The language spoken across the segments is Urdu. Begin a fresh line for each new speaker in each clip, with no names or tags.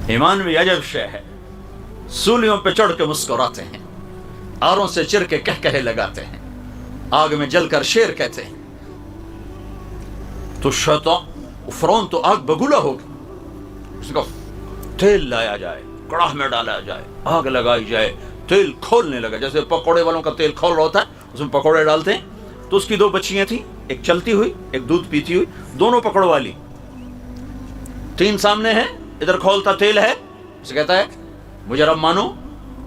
ایمان بھی عجب شے ہے، سولیوں پہ چڑھ کے مسکراتے ہیں، آروں سے چر کے کہکہے لگاتے ہیں، آگ میں جل کر شیر کہتے ہیں۔ تو شیطان فرعون تو آگ بگولا ہو گیا، اس کا تیل لایا جائے، کڑاہ میں ڈالا جائے، آگ لگائی جائے، تیل کھولنے لگا، جیسے پکوڑے والوں کا تیل کھول رہا ہوتا ہے، اس میں پکوڑے ڈالتے ہیں۔ تو اس کی دو بچیاں تھیں، ایک چلتی ہوئی ایک دودھ پیتی ہوئی، دونوں پکڑ والی، تین سامنے ہیں، ادھر کھولتا تیل ہے، اسے کہتا ہے مجھے رب مانو،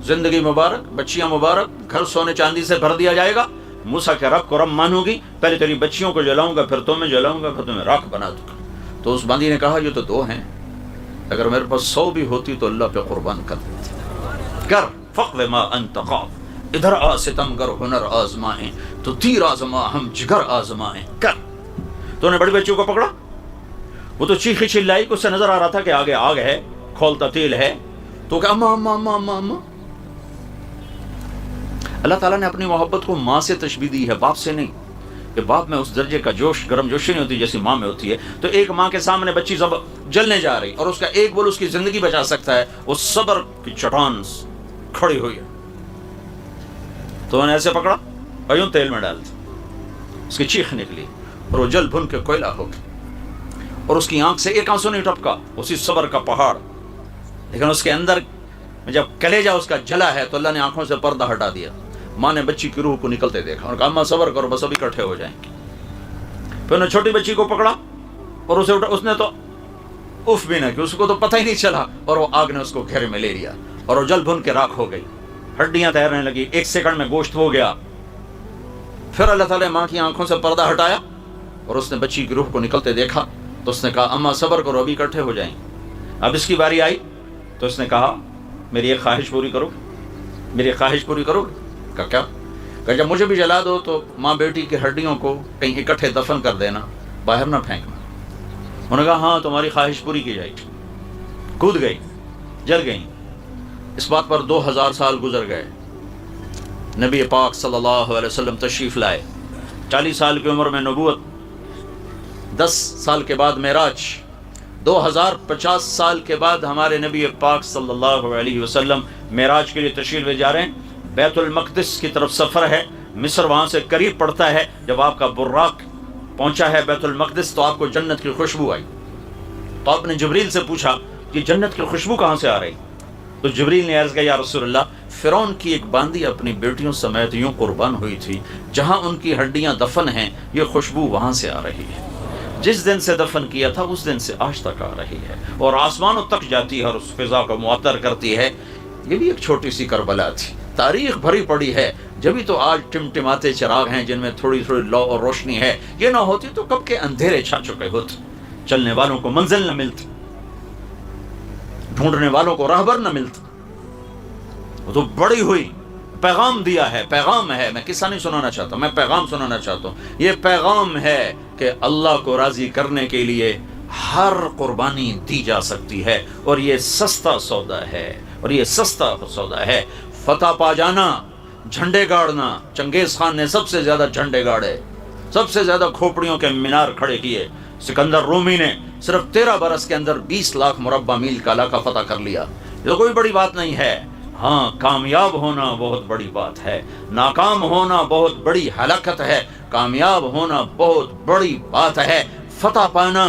زندگی مبارک، بچیاں مبارک، گھر سونے چاندی سے بھر دیا جائے گا، موسیٰ کے رب کو رب مانو گی، پہلے تیری بچیوں کو جلاؤں گا، پھر تمہیں جلاؤں گا، پھر تمہیں راکھ بنا دوں گا۔ تو اس باندی نے کہا یہ تو دو ہیں، اگر میرے پاس 100 بھی ہوتی تو اللہ پہ قربان کر دیتی۔ کر فقد ما انت خاف، ادھر آ ستمگر ہنر آزمائیں، تو تیر آزما ہم جگر آزمائیں، کر۔ تو انہیں بڑی بچیوں کو پکڑا، وہ تو چیخی چلائی کہ اس سے نظر آ رہا تھا کہ آگے آگ ہے، کھولتا تیل ہے، تو کہ اما اما اما اما اما۔ اللہ تعالیٰ نے اپنی محبت کو ماں سے تشبیہ دی ہے، باپ سے نہیں، کہ باپ میں اس درجے کا جوش گرم جوشی نہیں ہوتی جیسی ماں میں ہوتی ہے۔ تو ایک ماں کے سامنے بچی جلنے جا رہی اور اس کا ایک بول اس کی زندگی بچا سکتا ہے، وہ صبر کی چٹان کھڑی ہوئی ہے۔ تو انہوں نے ایسے پکڑا اور یوں تیل میں ڈال دیا، اس کی چیخ نکلی اور وہ جل بھن کے کوئلہ ہو گئی، اور اس کی آنکھ سے ایک آنسو نہیں ٹپکا، اسی صبر کا پہاڑ۔ لیکن اس کے اندر جب کلیجہ اس کا جلا ہے تو اللہ نے آنکھوں سے پردہ ہٹا دیا۔ ماں نے بچی کی روح کو نکلتے دیکھا اور کہا اماں صبر کرو، بس ابھی اکٹھے ہو جائیں گے۔ پھر انہوں نے چھوٹی بچی کو پکڑا اور اسے اٹھا، اس نے تو اف بھی نہ کی، اس کو تو پتہ ہی نہیں چلا، اور وہ آگ نے اس کو گھیرے میں لے لیا اور وہ جل بھن کے راکھ ہو گئی، ہڈیاں تیرنے لگی، 1 سیکنڈ میں گوشت ہو گیا۔ پھر اللہ تعالیٰ نے ماں کی آنکھوں سے پردہ ہٹایا اور اس نے بچی کی روح کو نکلتے دیکھا، تو اس نے کہا اماں صبر کرو، ابھی اکٹھے ہو جائیں گے۔ اب اس کی باری آئی تو اس نے کہا میری ایک خواہش پوری کرو، میری خواہش پوری کرو۔ کہا کیا؟ کہ جب مجھے بھی جلا دو تو ماں بیٹی کی ہڈیوں کو کہیں اکٹھے دفن کر دینا، باہر نہ پھینکنا۔ انہوں نے کہا ہاں تمہاری خواہش پوری کی جائے گی۔ کود گئی، جل گئی۔ اس بات پر 2000 سال گزر گئے، نبی پاک صلی اللہ علیہ وسلم تشریف لائے، 40 سال کی عمر میں نبوت، 10 سال کے بعد معراج، 2050 سال کے بعد ہمارے نبی پاک صلی اللہ علیہ وسلم معراج کے لیے تشریف لے جا رہے ہیں۔ بیت المقدس کی طرف سفر ہے، مصر وہاں سے قریب پڑتا ہے۔ جب آپ کا براق پہنچا ہے بیت المقدس تو آپ کو جنت کی خوشبو آئی، تو آپ نے جبریل سے پوچھا کہ جنت کی خوشبو کہاں سے آ رہی؟ تو جبریل نے عرض کیا یا رسول اللہ، فرعون کی ایک باندی اپنی بیٹیوں سمیت یوں قربان ہوئی تھی، جہاں ان کی ہڈیاں دفن ہیں یہ خوشبو وہاں سے آ رہی ہے، جس دن سے دفن کیا تھا اس دن سے آج تک آ رہی ہے، اور آسمانوں تک جاتی ہے اور اس فضا کو معطر کرتی ہے۔ یہ بھی ایک چھوٹی سی کربلا تھی، تاریخ بھری پڑی ہے، جبھی تو آج ٹمٹماتے چراغ ہیں جن میں تھوڑی تھوڑی لو اور روشنی ہے۔ یہ نہ ہوتی تو کب کے اندھیرے چھا چکے ہوتے، چلنے والوں کو منزل نہ ملتی، ڈھونڈنے والوں کو راہبر نہ ملتا۔ وہ تو بڑی ہوئی، پیغام دیا ہے، پیغام ہے، میں قصہ نہیں سنانا چاہتا، میں پیغام سنانا چاہتا ہوں۔ یہ پیغام ہے کہ اللہ کو راضی کرنے کے لیے ہر قربانی دی جا سکتی ہے، اور یہ سستا سودا ہے، اور یہ سستا سودا ہے۔ فتح پا جانا، جھنڈے گاڑنا، چنگیز خان نے سب سے زیادہ جھنڈے گاڑے، سب سے زیادہ کھوپڑیوں کے مینار کھڑے کیے۔ سکندر رومی نے صرف 13 برس کے اندر 20 لاکھ مربع میل کا علاقہ فتح کر لیا۔ یہ کوئی بڑی بات نہیں ہے۔ ہاں، کامیاب ہونا بہت بڑی بات ہے، ناکام ہونا بہت بڑی ہلاکت ہے، کامیاب ہونا بہت بڑی بات ہے۔ فتح پانا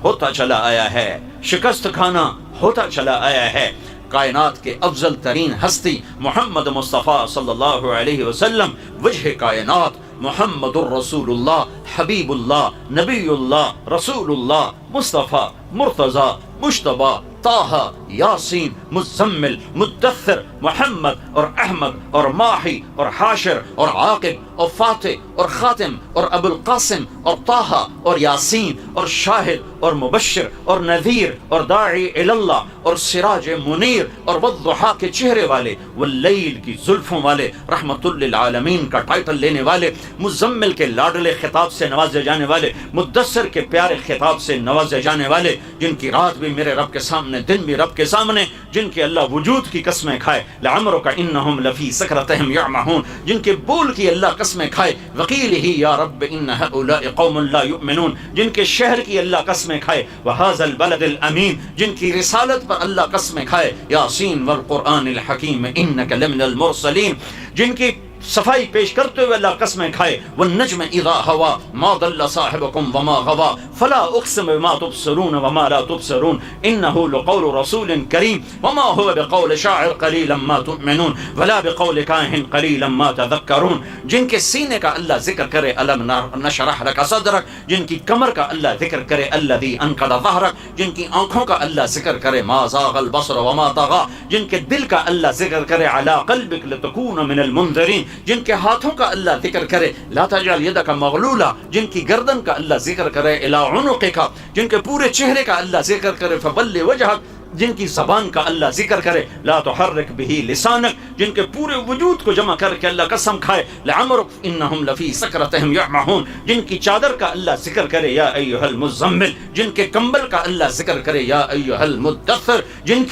ہوتا چلا آیا ہے، شکست کھانا ہوتا چلا آیا ہے۔ کائنات کے افضل ترین ہستی محمد مصطفیٰ صلی اللہ علیہ وسلم، وجہ کائنات محمد الرسول اللہ، حبیب اللہ، نبی اللہ، رسول اللہ، مصطفیٰ، مرتضیٰ، مجتبیٰ، طٰہٰ، یاسین، مزمل، مدثر، محمد اور احمد اور ماہی اور حاشر اور عاقب اور فاتح اور خاتم اور ابو القاسم اور طٰہٰ اور یاسین اور شاہد اور مبشر اور نذیر اور داعی اللہ اور سراج منیر اور والضحیٰ کے چہرے والے، واللیل کی زلفوں والے، رحمت للعالمین کا ٹائٹل لینے والے، مزمل کے لاڈلے خطاب سے نوازے جانے والے، مدثر کے پیارے خطاب سے نوازے جانے والے، جن کی رات بھی میرے رب کے سامنے، دن بھی رب کے کے سامنے جن کے اللہ وجود کی قسمیں کھائے، لعمرک انہم لفی سکرتہم یعمہون، جن کے بول کی اللہ قسمیں کھائے، وقیلہ یا رب ان ہؤلاء قوم لا یؤمنون، جن کے شہر کی اللہ قسمیں کھائے، وہذا البلد الامین، جن کی رسالت پر اللہ قسمیں کھائے، یاسین والقرآن الحکیم انک لمن المرسلین، جن کی صفائی پیش کرتے ہوئے اللہ قسمیں کھائے، والنجم اذا ہوا ما ضل صاحبکم وما غوا فلا اقسم بما تبصرون وما لا تبصرون انه لقول رسول کریم وما هو بقول شاعر قلیلا ما تؤمنون ولا بقول کاہن قلیلا ما تذکرون، جن کے سینے کا اللہ ذکر کرے الم نشرح لک صدرک، جن کی کمر کا اللہ ذکر کرے الذی انقض ظہرک، جن کی آنکھوں کا اللہ ذکر کرے ما زاغ البصر وما طغى، جن کے دل کا اللہ ذکر کرے علی قلبک لتکون من المنذرین، جن کے ہاتھوں کا اللہ ذکر کرے لا تجعل یدک مغلولہ، جن کی گردن کا اللہ ذکر کرے الی عنقک، جن کے پورے چہرے کا اللہ ذکر کرے فبل وجہک، جن کی زبان کا اللہ ذکر کرے لا تحرک بہ لسانک، جن کے پورے وجود کو جمع کر کے اللہ قسم کھائے لعمرک انہم لفی سکرتہم یعمہون، جن کی چادر کا اللہ ذکر کرے یا ایھا المزمل، جن کے کمبل کا اللہ ذکر کرے یا ایھا المدثر، جن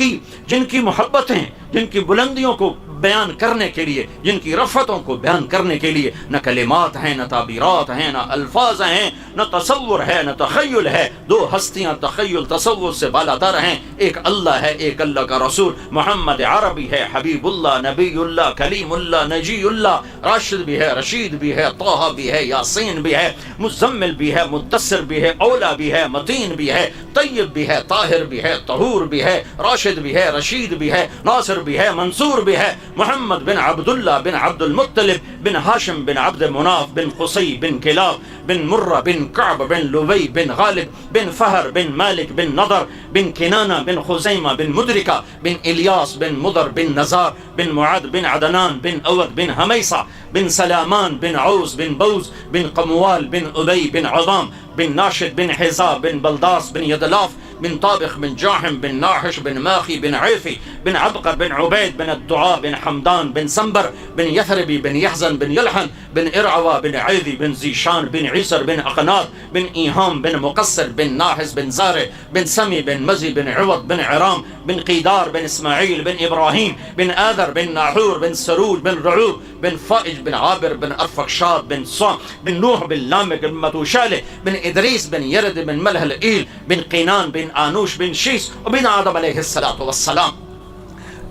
کی محبتیں، جن کی بلندیوں کو بیان کرنے کے لیے، جن کی رفتوں کو بیان کرنے کے لیے نہ کلمات ہیں، نہ تعبیرات ہیں، نہ الفاظ ہیں، نہ تصور ہے، نہ تخیل ہے، دو ہستیاں تخیل تصور سے بالاتر ہیں، ایک اللہ ہے، ایک اللہ کا رسول محمد عربی ہے، حبیب اللہ، نبی اللہ، کلیم اللہ، نجی اللہ، راشد بھی ہے، رشید بھی ہے، طہ بھی ہے، یاسین بھی ہے، مزمل بھی ہے، مدثر بھی ہے، اولا بھی ہے، متین بھی ہے، طیب بھی ہے، طاہر بھی ہے، طہور بھی ہے، راشد بھی ہے، رشید بھی ہے، ناصر بھی ہے، منصور بھی ہے، محمد بن عبداللہ بن عبد المطلب بن ہاشم بن عبد مناف بن قصی بن کلاب بن مرہ بن کعب بن لبی بن غالب بن فہر بن مالک بن نضر بن کنانہ بن خزیمہ بن مدرکہ بن الیاس بن مضر بن نزار بن معد بن عدنان بن اود بن حمیصہ بن سلامان بن عوز بن بوز بن قموال بن ابی بن عظام بن ناشد بن حزاب بن بلداس بن یدلاف بن طابخ بن جاحم بن ناحش بن ماخی بن عیفی بن عبقر بن عبید بن الدعاء بن حمدان بن سنبر بن یثربی بن یحزن بن یلحن بن ارعوا بن عیدی بن زیشان بن عیسر بن اقناط بن ایہام بن مقصر بن ناحس بن زارع بن سمی بن مزی بن عوض بن عرام بن قیدار بن اسماعیل بن ابراہیم بن آذر بن ناحور بن سروج بن رعوب بن فائج بن عابر بن ارفخشاد بن صام بن نوح بن لامک بن متوشالح بن ادریس بن یرد بن ملح الایل بن قینان بن آنوش بن شیس وبن آدم علیہ السلام.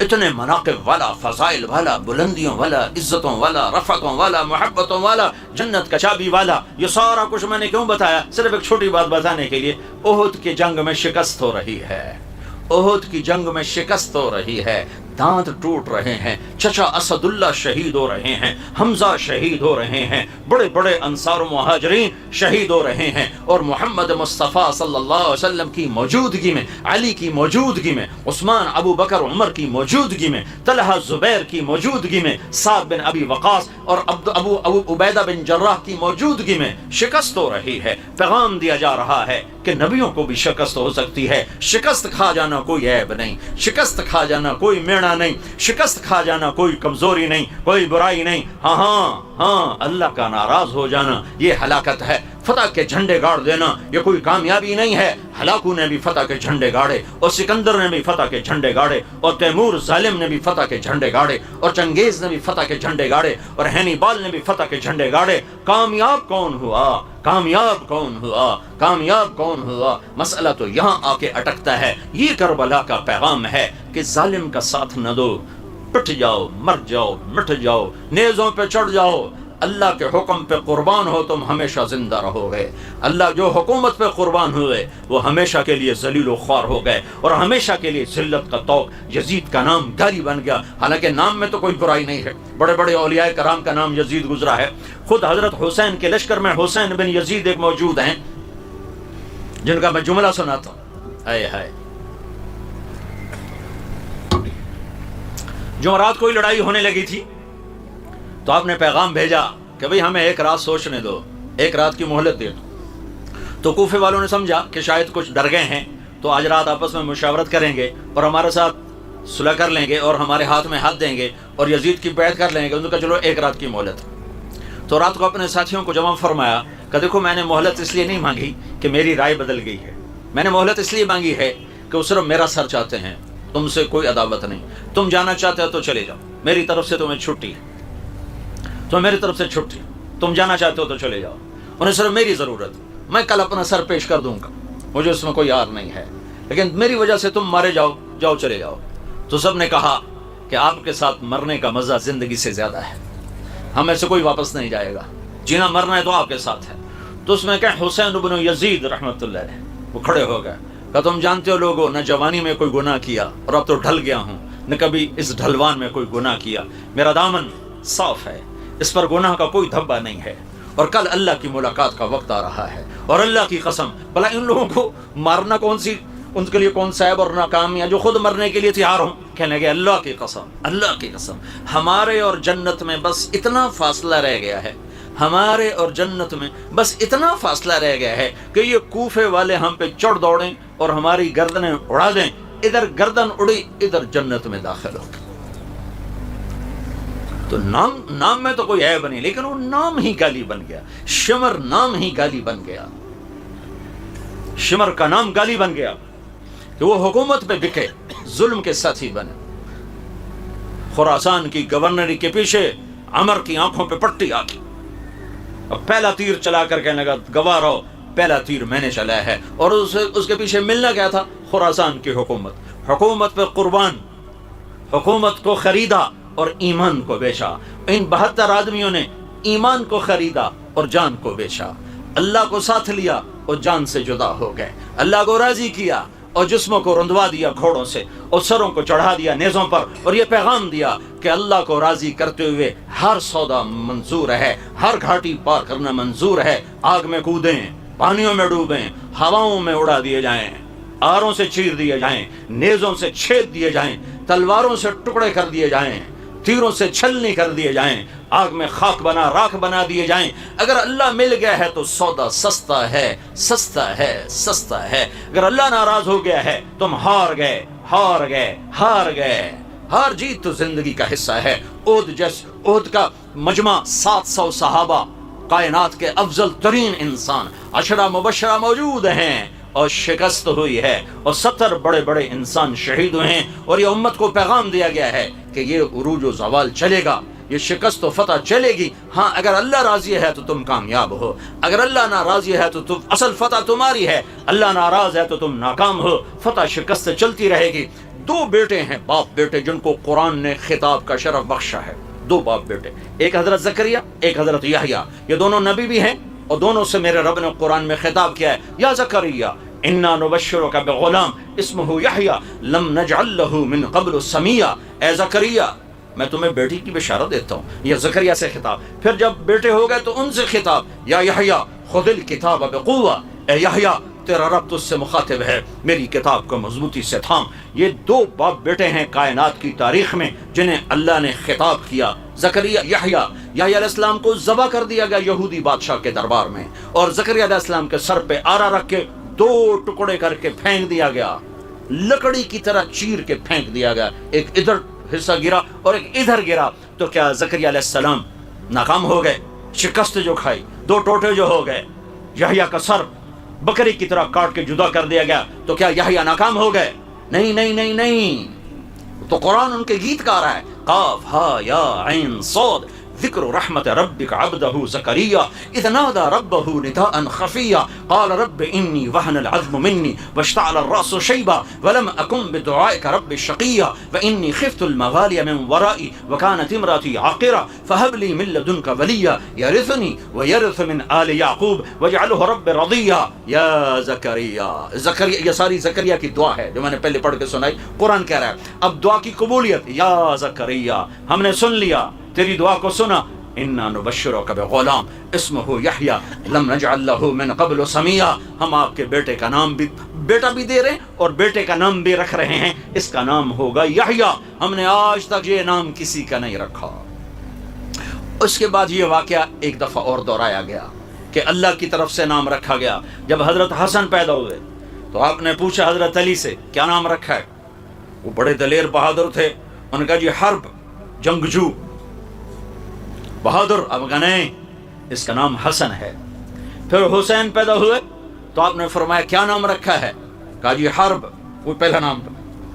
اتنے مناقب والا، فضائل والا، بلندیوں والا، عزتوں والا، رفعتوں والا، محبتوں والا، جنت کا چابی والا. یہ سارا کچھ میں نے کیوں بتایا؟ صرف ایک چھوٹی بات بتانے کے لیے. احد کی جنگ میں شکست ہو رہی ہے، احد کی جنگ میں شکست ہو رہی ہے، دانت ٹوٹ رہے ہیں، چچا اسد اللہ شہید ہو رہے ہیں، حمزہ شہید ہو رہے ہیں، بڑے بڑے انصار و مہاجرین شہید ہو رہے ہیں، اور محمد مصطفیٰ صلی اللہ علیہ وسلم کی موجودگی میں، علی کی موجودگی میں، عثمان، ابو بکر، عمر کی موجودگی میں، طلحہ، زبیر کی موجودگی میں، سعد بن ابی وقاص اور ابو عبیدہ بن جراح کی موجودگی میں شکست ہو رہی ہے. پیغام دیا جا رہا ہے کہ نبیوں کو بھی شکست ہو سکتی ہے. شکست کھا جانا کوئی عیب نہیں، شکست کھا جانا کوئی میڑا نہیں، شکست کھا جانا کوئی کمزوری نہیں، کوئی برائی نہیں. ہاں اللہ کا ناراض ہو جانا یہ ہلاکت ہے. فتح کے جھنڈے گاڑ دینا یہ کوئی کامیابی نہیں ہے. ہلاکو نے بھی فتح کے جھنڈے گاڑے، اور سکندر نے بھی فتح کے جھنڈے گاڑے، اور تیمور ظالم نے بھی فتح کے جھنڈے گاڑے، اور چنگیز نے بھی فتح کے جھنڈے گاڑے، اور ہینیبال نے بھی فتح کے جھنڈے گاڑے. کامیاب کون ہوا؟ کامیاب کون ہوا؟ کامیاب کون ہوا؟ مسئلہ تو یہاں آ کے اٹکتا ہے. یہ کربلا کا پیغام ہے کہ ظالم کا ساتھ نہ دو، پٹ جاؤ، مر جاؤ، مٹ جاؤ، نیزوں پہ چڑھ جاؤ. اللہ کے حکم پہ قربان ہو تم ہمیشہ زندہ رہو گے. اللہ جو حکومت پہ قربان ہوئے وہ ہمیشہ کے لیے ذلیل و خوار ہو گئے، اور ہمیشہ کے لیے ذلت کا طوق. یزید کا نام گالی بن گیا، حالانکہ نام میں تو کوئی برائی نہیں ہے. بڑے بڑے اولیاء کرام کا نام یزید گزرا ہے. خود حضرت حسین کے لشکر میں حسین بن یزید ایک موجود ہیں جن کا میں جملہ سناتا ہوں. اے ہائے، جمعرات کوئی لڑائی ہونے لگی تھی تو آپ نے پیغام بھیجا کہ بھئی ہمیں ایک رات سوچنے دو، ایک رات کی مہلت دے دو. تو کوفے والوں نے سمجھا کہ شاید کچھ ڈر گئے ہیں تو آج رات آپس میں مشاورت کریں گے اور ہمارے ساتھ صلح کر لیں گے اور ہمارے ہاتھ میں ہاتھ دیں گے اور یزید کی بیعت کر لیں گے. انہوں نے کہا چلو ایک رات کی مہلت. تو رات کو اپنے ساتھیوں کو جمع فرمایا کہ دیکھو میں نے مہلت اس لیے نہیں مانگی کہ میری رائے بدل گئی ہے، میں نے مہلت اس لیے مانگی ہے کہ وہ صرف میرا سر چاہتے ہیں، تم سے کوئی عداوت نہیں، تم جانا چاہتے ہو تو چلے جاؤ، میری طرف سے تمہیں چھٹی، تو میری طرف سے چھٹی، تم جانا چاہتے ہو تو چلے جاؤ، انہیں صرف میری ضرورت، میں کل اپنا سر پیش کر دوں گا، مجھے اس میں کوئی یار نہیں ہے، لیکن میری وجہ سے تم مارے جاؤ، جاؤ چلے جاؤ۔ تو سب نے کہا کہ آپ کے ساتھ مرنے کا مزہ زندگی سے زیادہ ہے، ہمیں سے کوئی واپس نہیں جائے گا، جینا مرنا ہے تو آپ کے ساتھ ہے۔ تو اس میں کہ حسین بن یزید رحمۃ اللہ علیہ وہ کھڑے ہو گئے، کہ تم جانتے ہو لوگوں، نہ جوانی میں کوئی گناہ کیا اور اب تو ڈھل گیا ہوں، نہ کبھی اس ڈھلوان میں کوئی گناہ کیا، میرا دامن صاف ہے، اس پر گناہ کا کوئی دھبا نہیں ہے، اور کل اللہ کی ملاقات کا وقت آ رہا ہے، اور اللہ کی قسم بھلا ان لوگوں کو مارنا ان کے لیے کون سا عیب اور ناکامی ہے جو خود مرنے کے لیے تیار ہوں؟ کہنے لگے اللہ کی قسم، اللہ کی قسم، ہمارے اور جنت میں بس اتنا فاصلہ رہ گیا ہے، ہمارے اور جنت میں بس اتنا فاصلہ رہ گیا ہے کہ یہ کوفے والے ہم پہ چڑھ دوڑیں اور ہماری گردنیں اڑا دیں، ادھر گردن اڑی ادھر جنت میں داخل ہو۔ تو نام میں تو کوئی عیب نہیں، لیکن وہ نام ہی گالی بن گیا، شمر نام ہی گالی بن گیا، شمر کا نام گالی بن گیا کہ وہ حکومت پہ بکے، ظلم کے ساتھی بنے۔ خراسان کی گورنری کے پیچھے عمر کی آنکھوں پہ پٹی آ گئی، اب پہلا تیر چلا کر کہنے لگا گواہ رہو، پہلا تیر میں نے چلایا ہے، اور اس کے پیچھے ملنا کیا تھا؟ خراسان کی حکومت پہ قربان، حکومت کو خریدا اور ایمان کو بیچا۔ ان 72 آدمیوں نے ایمان کو خریدا اور جان کو بیچا، اللہ کو ساتھ لیا اور جان سے جدا ہو گئے، اللہ کو راضی کیا اور جسموں کو رندوا دیا گھوڑوں سے اور سروں کو چڑھا دیا نیزوں پر، اور یہ پیغام دیا کہ اللہ کو راضی کرتے ہوئے ہر سودا منظور ہے، ہر گھاٹی پار کرنا منظور ہے، آگ میں کودیں، پانیوں میں ڈوبیں، ہواؤں میں اڑا دیے جائیں، آروں سے چیر دیے جائیں، نیزوں سے چھید دیے جائیں، تلواروں سے ٹکڑے کر دیے جائیں، تیروں سے چھلنی کر دیے جائیں، آگ میں خاک بنا راکھ بنا دیے جائیں، اگر اللہ مل گیا ہے تو سودا سستا ہے، سستا ہے، سستا ہے، اگر اللہ ناراض ہو گیا ہے تم ہار گئے، ہار گئے، ہار گئے۔ ہار جیت تو زندگی کا حصہ ہے۔ احد کا مجمع 700 صحابہ، کائنات کے افضل ترین انسان، 10 مبشرہ موجود ہیں، اور شکست ہوئی ہے، اور 70 بڑے بڑے انسان شہید ہوئے ہیں، اور یہ امت کو پیغام دیا گیا ہے کہ یہ عروج و زوال چلے گا، یہ شکست و فتح چلے گی، ہاں اگر اللہ راضی ہے تو تم کامیاب ہو، اگر اللہ ناراضی ہے تو اصل فتح تمہاری ہے، اللہ ناراض ہے تو تم ناکام ہو، فتح شکست چلتی رہے گی۔ 2 بیٹے ہیں، باپ بیٹے، جن کو قرآن نے خطاب کا شرف بخشا ہے، 2 باپ بیٹے، ایک حضرت زکریا، ایک حضرت یحییٰ، یہ دونوں نبی بھی ہیں، اور دونوں سے میرے رب نے قرآن میں خطاب کیا ہے، یا زکریا انا نبشرک بغلام اسمہ یحییٰ لم نجعل لہ من قبل سمیہ، اے زکریا میں تمہیں بیٹی کی بشارت دیتا ہوں، یہ زکریا سے خطاب۔ پھر جب بیٹے ہو گئے تو ان سے خطاب، یا یحییٰ خذ الکتاب بقوہ، اے یحییٰ تیرا رب تجھ سے مخاطب ہے، میری کتاب کو مضبوطی سے تھام۔ یہ 2 باپ بیٹے ہیں کائنات کی تاریخ میں جنہیں اللہ نے خطاب کیا، زکریا، یحییٰ۔ یحییٰ علیہ السلام کو ذبح کر دیا گیا یہودی بادشاہ کے دربار میں، اور زکریا علیہ السلام کے سر پہ آرا رکھ کے 2 ٹکڑے کر کے پھینک دیا گیا، لکڑی کی طرح چیر کے پھینک دیا گیا، ایک ادھر حصہ گرا اور ایک ادھر گرا۔ تو کیا زکریا علیہ السلام ناکام ہو گئے؟ شکست جو کھائی، 2 ٹوٹے جو ہو گئے، یحییٰ کا سر بکری کی طرح کاٹ کے جدا کر دیا گیا، تو کیا یحییٰ ناکام ہو گئے؟ نہیں نہیں نہیں نہیں، تو قرآن ان کے گیت گا رہا ہے، قاف ہا یا عین صاد ذکر رحمت ربک عبدہ زکریا اذ نادى ربہ نداء خفیا قال رب انی وہن العظم منی واشتعل الراس شیبا ولم اکن بدعائک رب شقیا وانی خفت الموالی من ورائی وکانت امراتی عاقرہ فہب لی من لدنک ولیا یرثنی ویرث من آل یعقوب واجعلہ رب رضیا یا زکریا۔ یہ ساری زکریا کی دعا ہے جو میں نے پہلے پڑھ کے سنائی۔ قرآن کہہ رہا ہے اب دعا کی قبولیت، یا زکریا ہم نے سن لیا، تیری دعا کو سنا، انا نبشرک بغلام اسمہ یحییٰ لم نجعل لہ من قبل سمیہ، ہم آپ کے بیٹے کا نام بھی بیٹا بھی دے رہے ہیں اور بیٹے کا نام بھی رکھ رہے ہیں، اس کا نام ہوگا یحییٰ، ہم نے آج تک یہ نام کسی کا نہیں رکھا۔ اس کے بعد یہ واقعہ ایک دفعہ اور دہرایا گیا کہ اللہ کی طرف سے نام رکھا گیا۔ جب حضرت حسن پیدا ہوئے تو آپ نے پوچھا حضرت علی سے کیا نام رکھا ہے؟ وہ بڑے دلیر بہادر تھے، انہوں نے کہا جی حرب، جنگجو، بہادر۔ اب کہا نہیں، اس کا نام حسن ہے۔ پھر حسین پیدا ہوئے تو آپ نے فرمایا کیا نام رکھا ہے؟ کہا جی حرب، وہ پہلا نام تھا۔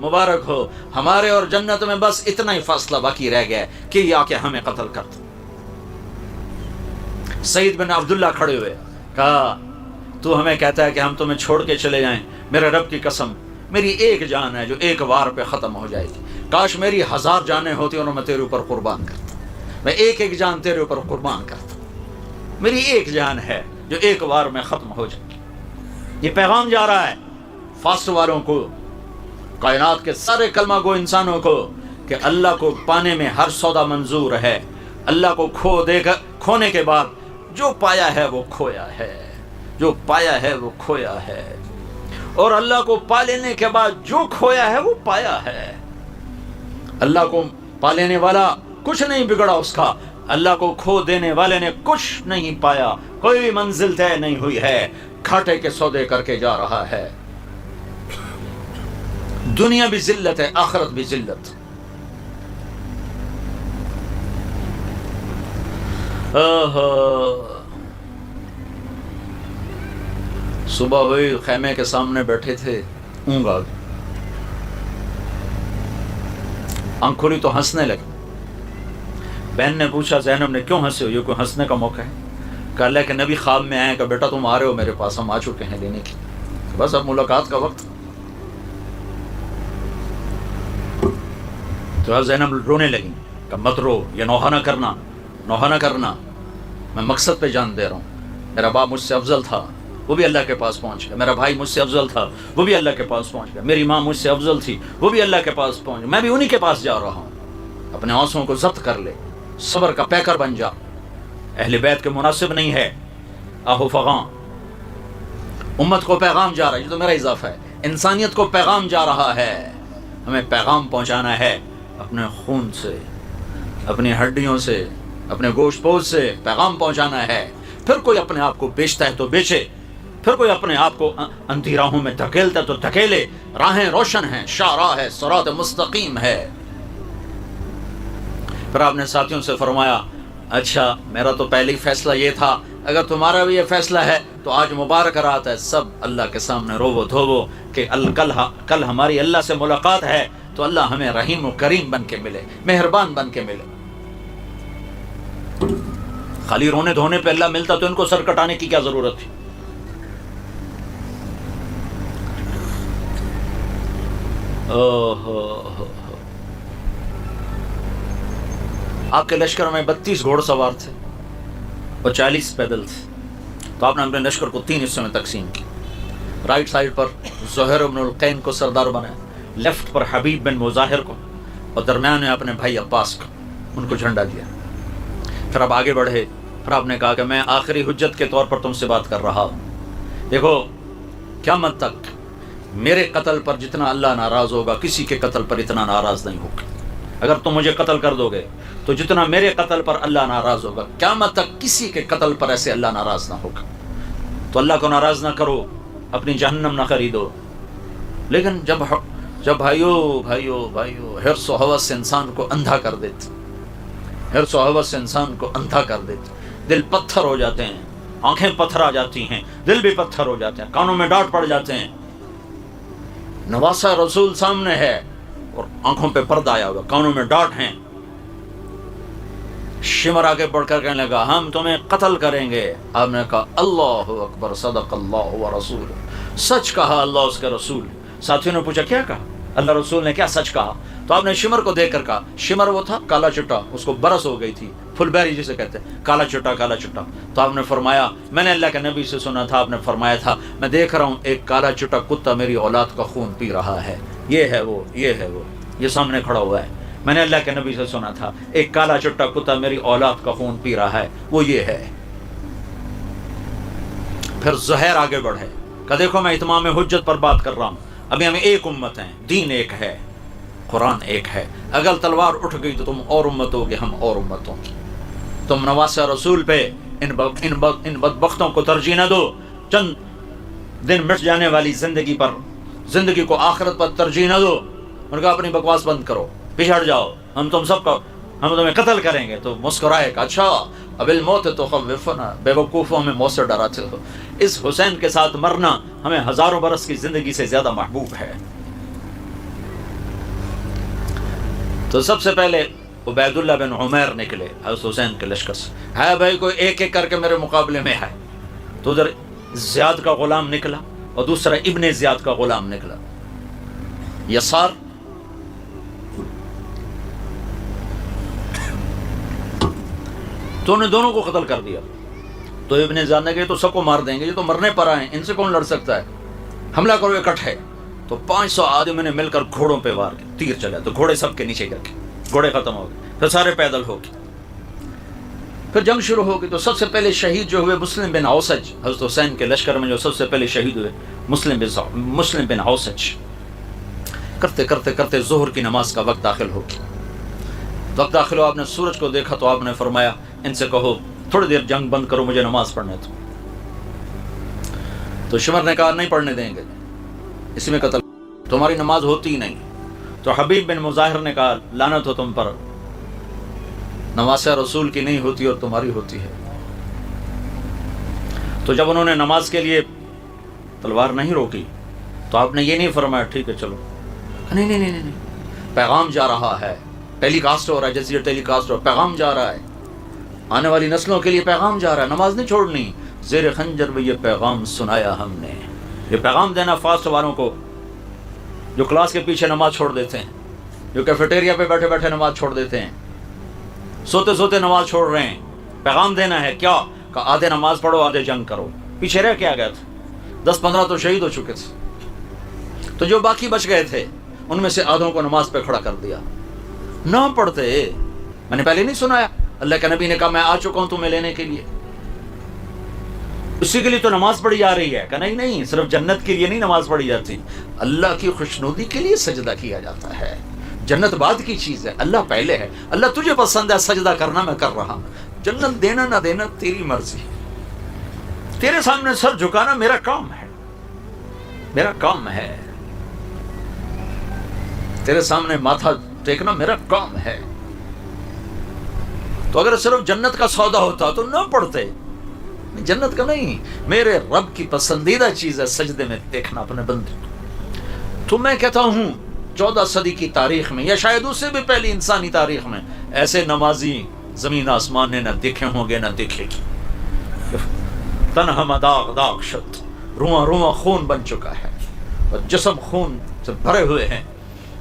مبارک ہو، ہمارے اور جنت میں بس اتنا ہی فاصلہ باقی رہ گیا ہے کہ یہ آ کے ہمیں قتل کر دو۔ سعید بن عبداللہ کھڑے ہوئے، کہا تو ہمیں کہتا ہے کہ ہم تمہیں چھوڑ کے چلے جائیں، میرے رب کی قسم میری ایک جان ہے جو ایک وار پہ ختم ہو جائے گی، کاش میری 1000 جانیں ہوتی اور میں تیرے اوپر قربان کرتا، میں ایک ایک جان تیرے اوپر قربان کرتا، میری ایک جان ہے جو ایک وار میں ختم ہو جائے گی۔ یہ پیغام جا رہا ہے فاسٹ والوں کو، کائنات کے سارے کلمہ گو انسانوں کو، کہ اللہ کو پانے میں ہر سودا منظور ہے، اللہ کو کھونے کے بعد جو پایا ہے وہ کھویا ہے، جو پایا ہے وہ کھویا ہے، اور اللہ کو پا لینے کے بعد جو کھویا ہے وہ پایا ہے۔ اللہ کو پا لینے والا کچھ نہیں بگڑا اس کا، اللہ کو کھو دینے والے نے کچھ نہیں پایا، کوئی بھی منزل طے نہیں ہوئی ہے، گھاٹے کے سودے کر کے جا رہا ہے۔ دنیا بھی ذلت ہے، آخرت بھی ذلت۔ صبح ہوئی، خیمے کے سامنے بیٹھے تھے، اونگ آ گئی، آنکھ کھولی تو ہنسنے لگے۔ بہن نے پوچھا زینب نے کیوں ہنسے ہو، یہ کوئی ہنسنے کا موقع ہے؟ کہا اللہ کے نبی خواب میں آئے کہ بیٹا تم آ رہے ہو میرے پاس، ہم آ چکے ہیں لینے کی، بس اب ملاقات کا وقت۔ تو زینب رونے لگی کہ مت رو، یہ نوحہ نہ کرنا، نوحہ نہ کرنا، میں مقصد پہ جان دے رہا ہوں۔ میرا باپ مجھ سے افضل تھا، وہ بھی اللہ کے پاس پہنچ گیا، میرا بھائی مجھ سے افضل تھا، وہ بھی اللہ کے پاس پہنچ گیا، میری ماں مجھ سے افضل تھی، وہ بھی اللہ کے پاس پہنچ گیا، میں بھی انہی کے پاس جا رہا ہوں۔ اپنے آنسوؤں کو ضبط کر لے، صبر کا پیکر بن جا، اہل بیت کے مناسب نہیں ہے آہو فغاں۔ امت کو پیغام جا رہا ہے، یہ تو میرا اضافہ ہے، انسانیت کو پیغام جا رہا ہے، ہمیں پیغام پہنچانا ہے اپنے خون سے، اپنی ہڈیوں سے، اپنے گوشت پوش سے پیغام پہنچانا ہے۔ پھر کوئی اپنے آپ کو بیچتا ہے تو بیچے، پھر کوئی اپنے آپ کو اندھی راہوں میں دھکیلتا ہے تو دھکیلے، راہیں روشن ہیں، شاہراہ ہے، صراط مستقیم ہے۔ پھر آپ نے ساتھیوں سے فرمایا اچھا میرا تو پہلے ہی فیصلہ یہ تھا، اگر تمہارا بھی یہ فیصلہ ہے تو آج مبارک رات ہے، سب اللہ کے سامنے روو دھوو کہ کل ہماری اللہ سے ملاقات ہے تو اللہ ہمیں رحیم و کریم بن کے ملے، مہربان بن کے ملے۔ خالی رونے دھونے پہ اللہ ملتا تو ان کو سر کٹانے کی کیا ضرورت تھی؟ آپ کے لشکر میں 32 گھوڑ سوار تھے اور 40 پیدل تھے، تو آپ نے اپنے لشکر کو 3 حصوں میں تقسیم کی۔ رائٹ سائڈ پر زہیر بن القین کو سردار بنایا، لیفٹ پر حبیب بن مظاہر کو، اور درمیان میں اپنے بھائی عباس کو، ان کو جھنڈا دیا۔ پھر آپ آگے بڑھے، پھر آپ نے کہا کہ میں آخری حجت کے طور پر تم سے بات کر رہا ہوں، دیکھو قیامت تک میرے قتل پر جتنا اللہ ناراض ہوگا کسی کے قتل پر اتنا ناراض نہیں ہوگا۔ اگر تم مجھے قتل کر دو گے تو جتنا میرے قتل پر اللہ ناراض ہوگا قیامت تک کسی کے قتل پر ایسے اللہ ناراض نہ ہوگا۔ تو اللہ کو ناراض نہ کرو، اپنی جہنم نہ خریدو۔ لیکن جب بھائیو حرص و ہوس انسان کو اندھا کر دیتے، حرص و ہوس انسان کو اندھا کر دیتے، دل پتھر ہو جاتے ہیں، آنکھیں پتھر آ جاتی ہیں، دل بھی پتھر ہو جاتے ہیں، کانوں میں ڈانٹ پڑ جاتے ہیں۔ نواسہ رسول سامنے ہے اور آنکھوں پہ پردہ آیا ہوا، کانوں میں ڈانٹ ہیں۔ شمر آگے بڑھ کر کہنے لگا ہم تمہیں قتل کریں گے۔ آپ نے کہا اللہ اکبر، صدق اللہ و رسول، سچ کہا اللہ اس کے رسول۔ ساتھیوں نے پوچھا کیا کہا؟ اللہ رسول نے کیا سچ کہا؟ تو آپ نے شمر کو دیکھ کر کہا، شمر وہ تھا کالا چٹا، اس کو برس ہو گئی تھی، فل بیری جسے کہتے ہیں، کالا چٹا کالا چٹا۔ تو آپ نے فرمایا میں نے اللہ کے نبی سے سنا تھا، آپ نے فرمایا تھا میں دیکھ رہا ہوں ایک کالا چٹا کتا میری اولاد کا خون پی رہا ہے، یہ ہے وہ، یہ ہے وہ، یہ سامنے کھڑا ہوا ہے، میں نے اللہ کے نبی سے سنا تھا ایک کالا چٹا کتا میری اولاد کا خون پی رہا ہے، وہ یہ ہے۔ پھر زہیر آگے بڑھے کہ دیکھو میں اتمام حجت پر بات کر رہا ہوں، ابھی ہمیں ایک امت ہیں، دین ایک ہے، قرآن ایک ہے، اگر تلوار اٹھ گئی تو تم اور امت ہوگے، ہم اور امتوں کی۔ تم نواسہ رسول پہ ان بدبختوں کو ترجیح نہ دو، چند دن مٹ جانے والی زندگی پر، زندگی کو آخرت پر ترجیح نہ دو۔ ان کا اپنی بکواس بند کرو، پیچھے ہٹ جاؤ، ہم تمہیں قتل کریں گے۔ تو مسکرائے کہ اچھا اب الموت تو خوفنا، بے وقوفوں ہمیں موت سے ڈراتے ہو، اس حسین کے ساتھ مرنا ہمیں ہزاروں برس کی زندگی سے زیادہ محبوب ہے۔ تو سب سے پہلے عبید اللہ بن عمیر نکلے حضرت حسین کے لشکر سے، ہے بھائی کوئی ایک ایک کر کے میرے مقابلے میں ہے. تو ادھر زیاد کا غلام نکلا اور دوسرا ابن زیاد کا غلام نکلا یسار. تو انہیں دونوں کو قتل کر دیا. تو ابن زیاد نے کہا تو سب کو مار دیں گے، یہ تو مرنے پر آئے ہیں، ان سے کون لڑ سکتا ہے، حملہ کرو اکٹھے. تو 500 آدمی نے مل کر گھوڑوں پہ وار کے تیر چلا، تو گھوڑے سب کے نیچے گر کے گھوڑے ختم ہو گئے. پھر سارے پیدل ہو گئے. پھر جنگ شروع ہو گئی. تو سب سے پہلے شہید جو ہوئے مسلم بن اوسج، حضرت حسین کے لشکر میں جو سب سے پہلے شہید ہوئے مسلم بن اوسج. کرتے کرتے کرتے ظہر کی نماز کا وقت داخل ہو گیا. وقت داخل ہو، آپ نے سورج کو دیکھا تو آپ نے فرمایا ان سے کہو تھوڑی دیر جنگ بند کرو، مجھے نماز پڑھنے دو. تو شمر نے کہا نہیں پڑھنے دیں گے، اسی میں قتل، تمہاری نماز ہوتی ہی نہیں. تو حبیب بن مظاہر نے کہا لعنت ہو تم پر، نماز رسول کی نہیں ہوتی اور تمہاری ہوتی ہے. تو جب انہوں نے نماز کے لیے تلوار نہیں روکی تو آپ نے یہ نہیں فرمایا ٹھیک ہے چلو، نہیں نہیں نہیں نہیں، پیغام جا رہا ہے، ٹیلی کاسٹ ہو رہا ہے، جیسے ٹیلی کاسٹ ہو رہا ہے، پیغام جا رہا ہے، آنے والی نسلوں کے لیے پیغام جا رہا ہے، نماز نہیں چھوڑنی. زیر خنجر میں یہ پیغام سنایا ہم نے. یہ پیغام دینا فاسٹ والوں کو جو کلاس کے پیچھے نماز چھوڑ دیتے ہیں، جو کیفیٹیریا پہ بیٹھے بیٹھے نماز چھوڑ دیتے ہیں، سوتے سوتے نماز چھوڑ رہے ہیں. پیغام دینا ہے کیا کہ آدھے نماز پڑھو آدھے جنگ کرو. پیچھے رہ کے آ گیا تھا، 10-15 تو شہید ہو چکے تھے. تو جو باقی بچ گئے تھے ان میں سے آدھوں کو نماز پہ کھڑا کر دیا. نہ پڑھتے، میں نے پہلے نہیں سنایا اللہ کے نبی نے کہا میں آ چکا ہوں تمہیں لینے کے لیے، اسی کے لیے تو نماز پڑھی جا رہی ہے. کہ نہیں نہیں، صرف جنت کے لیے نہیں نماز پڑھی جاتی، اللہ کی خوشنودی کے لیے سجدہ کیا جاتا ہے. جنت بعد کی چیز ہے، اللہ پہلے ہے. اللہ تجھے پسند ہے سجدہ کرنا، میں کر رہا ہوں. جنت دینا نہ دینا تیری مرضی، تیرے سامنے سر جھکانا میرا کام ہے، میرا کام ہے. تیرے سامنے ماتھا ٹیکنا میرا کام ہے. تو اگر صرف جنت کا سودا ہوتا تو نہ پڑھتے. جنت کا نہیں، میرے رب کی پسندیدہ چیز ہے سجدے میں دیکھنا اپنے بندے کو. تو میں کہتا ہوں 14 صدی کی تاریخ میں یا شاید اس سے بھی پہلی انسانی تاریخ میں ایسے نمازی زمین آسمان نے نہ دیکھے ہوں گے نہ دیکھے گی. تنہا داغ داغ شد، رواں رواں خون بن چکا ہے اور جسم خون سے بھرے ہوئے ہیں.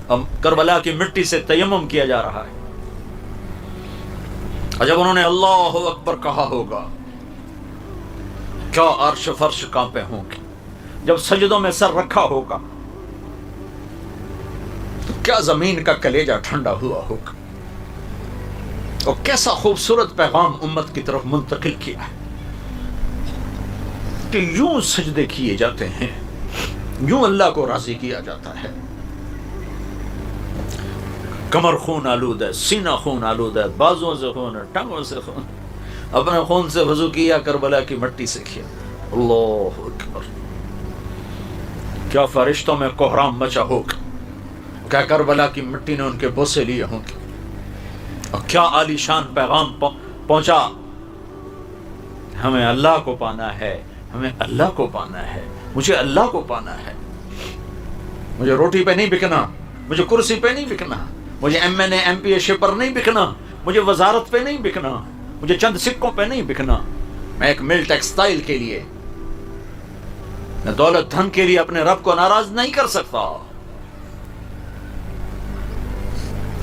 اب کربلا کی مٹی سے تیمم کیا جا رہا ہے. اور جب انہوں نے اللہ اکبر کہا ہوگا کیا عرش فرش کانپے ہوں گے. جب سجدوں میں سر رکھا ہوگا تو کیا زمین کا کلیجہ ٹھنڈا ہوا ہوگا. اور کیسا خوبصورت پیغام امت کی طرف منتقل کیا ہے کہ یوں سجدے کیے جاتے ہیں، یوں اللہ کو راضی کیا جاتا ہے. کمر خون آلود ہے، سینہ خون آلود ہے، بازوں سے خون ہے، ٹانگوں سے خون. اپنے خون سے وضو کیا، کربلا کی مٹی سے کیا. اللہ اکبر. کیا فرشتوں میں کوہرام مچا ہوگا، کیا کربلا کی مٹی نے ان کے بوسے لیے ہوں گے. اور کیا عالی شان پیغام پہنچا. ہمیں اللہ کو پانا ہے، ہمیں اللہ کو پانا ہے، مجھے اللہ کو پانا ہے. مجھے روٹی پہ نہیں بکنا، مجھے کرسی پہ نہیں بکنا، مجھے MNA MPA شپ پر نہیں بکنا، مجھے وزارت پہ نہیں بکنا، مجھے چند سکوں پہ نہیں بکنا. میں ایک مل ٹیکسٹائل کے لیے، میں دولت دھن کے لیے اپنے رب کو ناراض نہیں کر سکتا.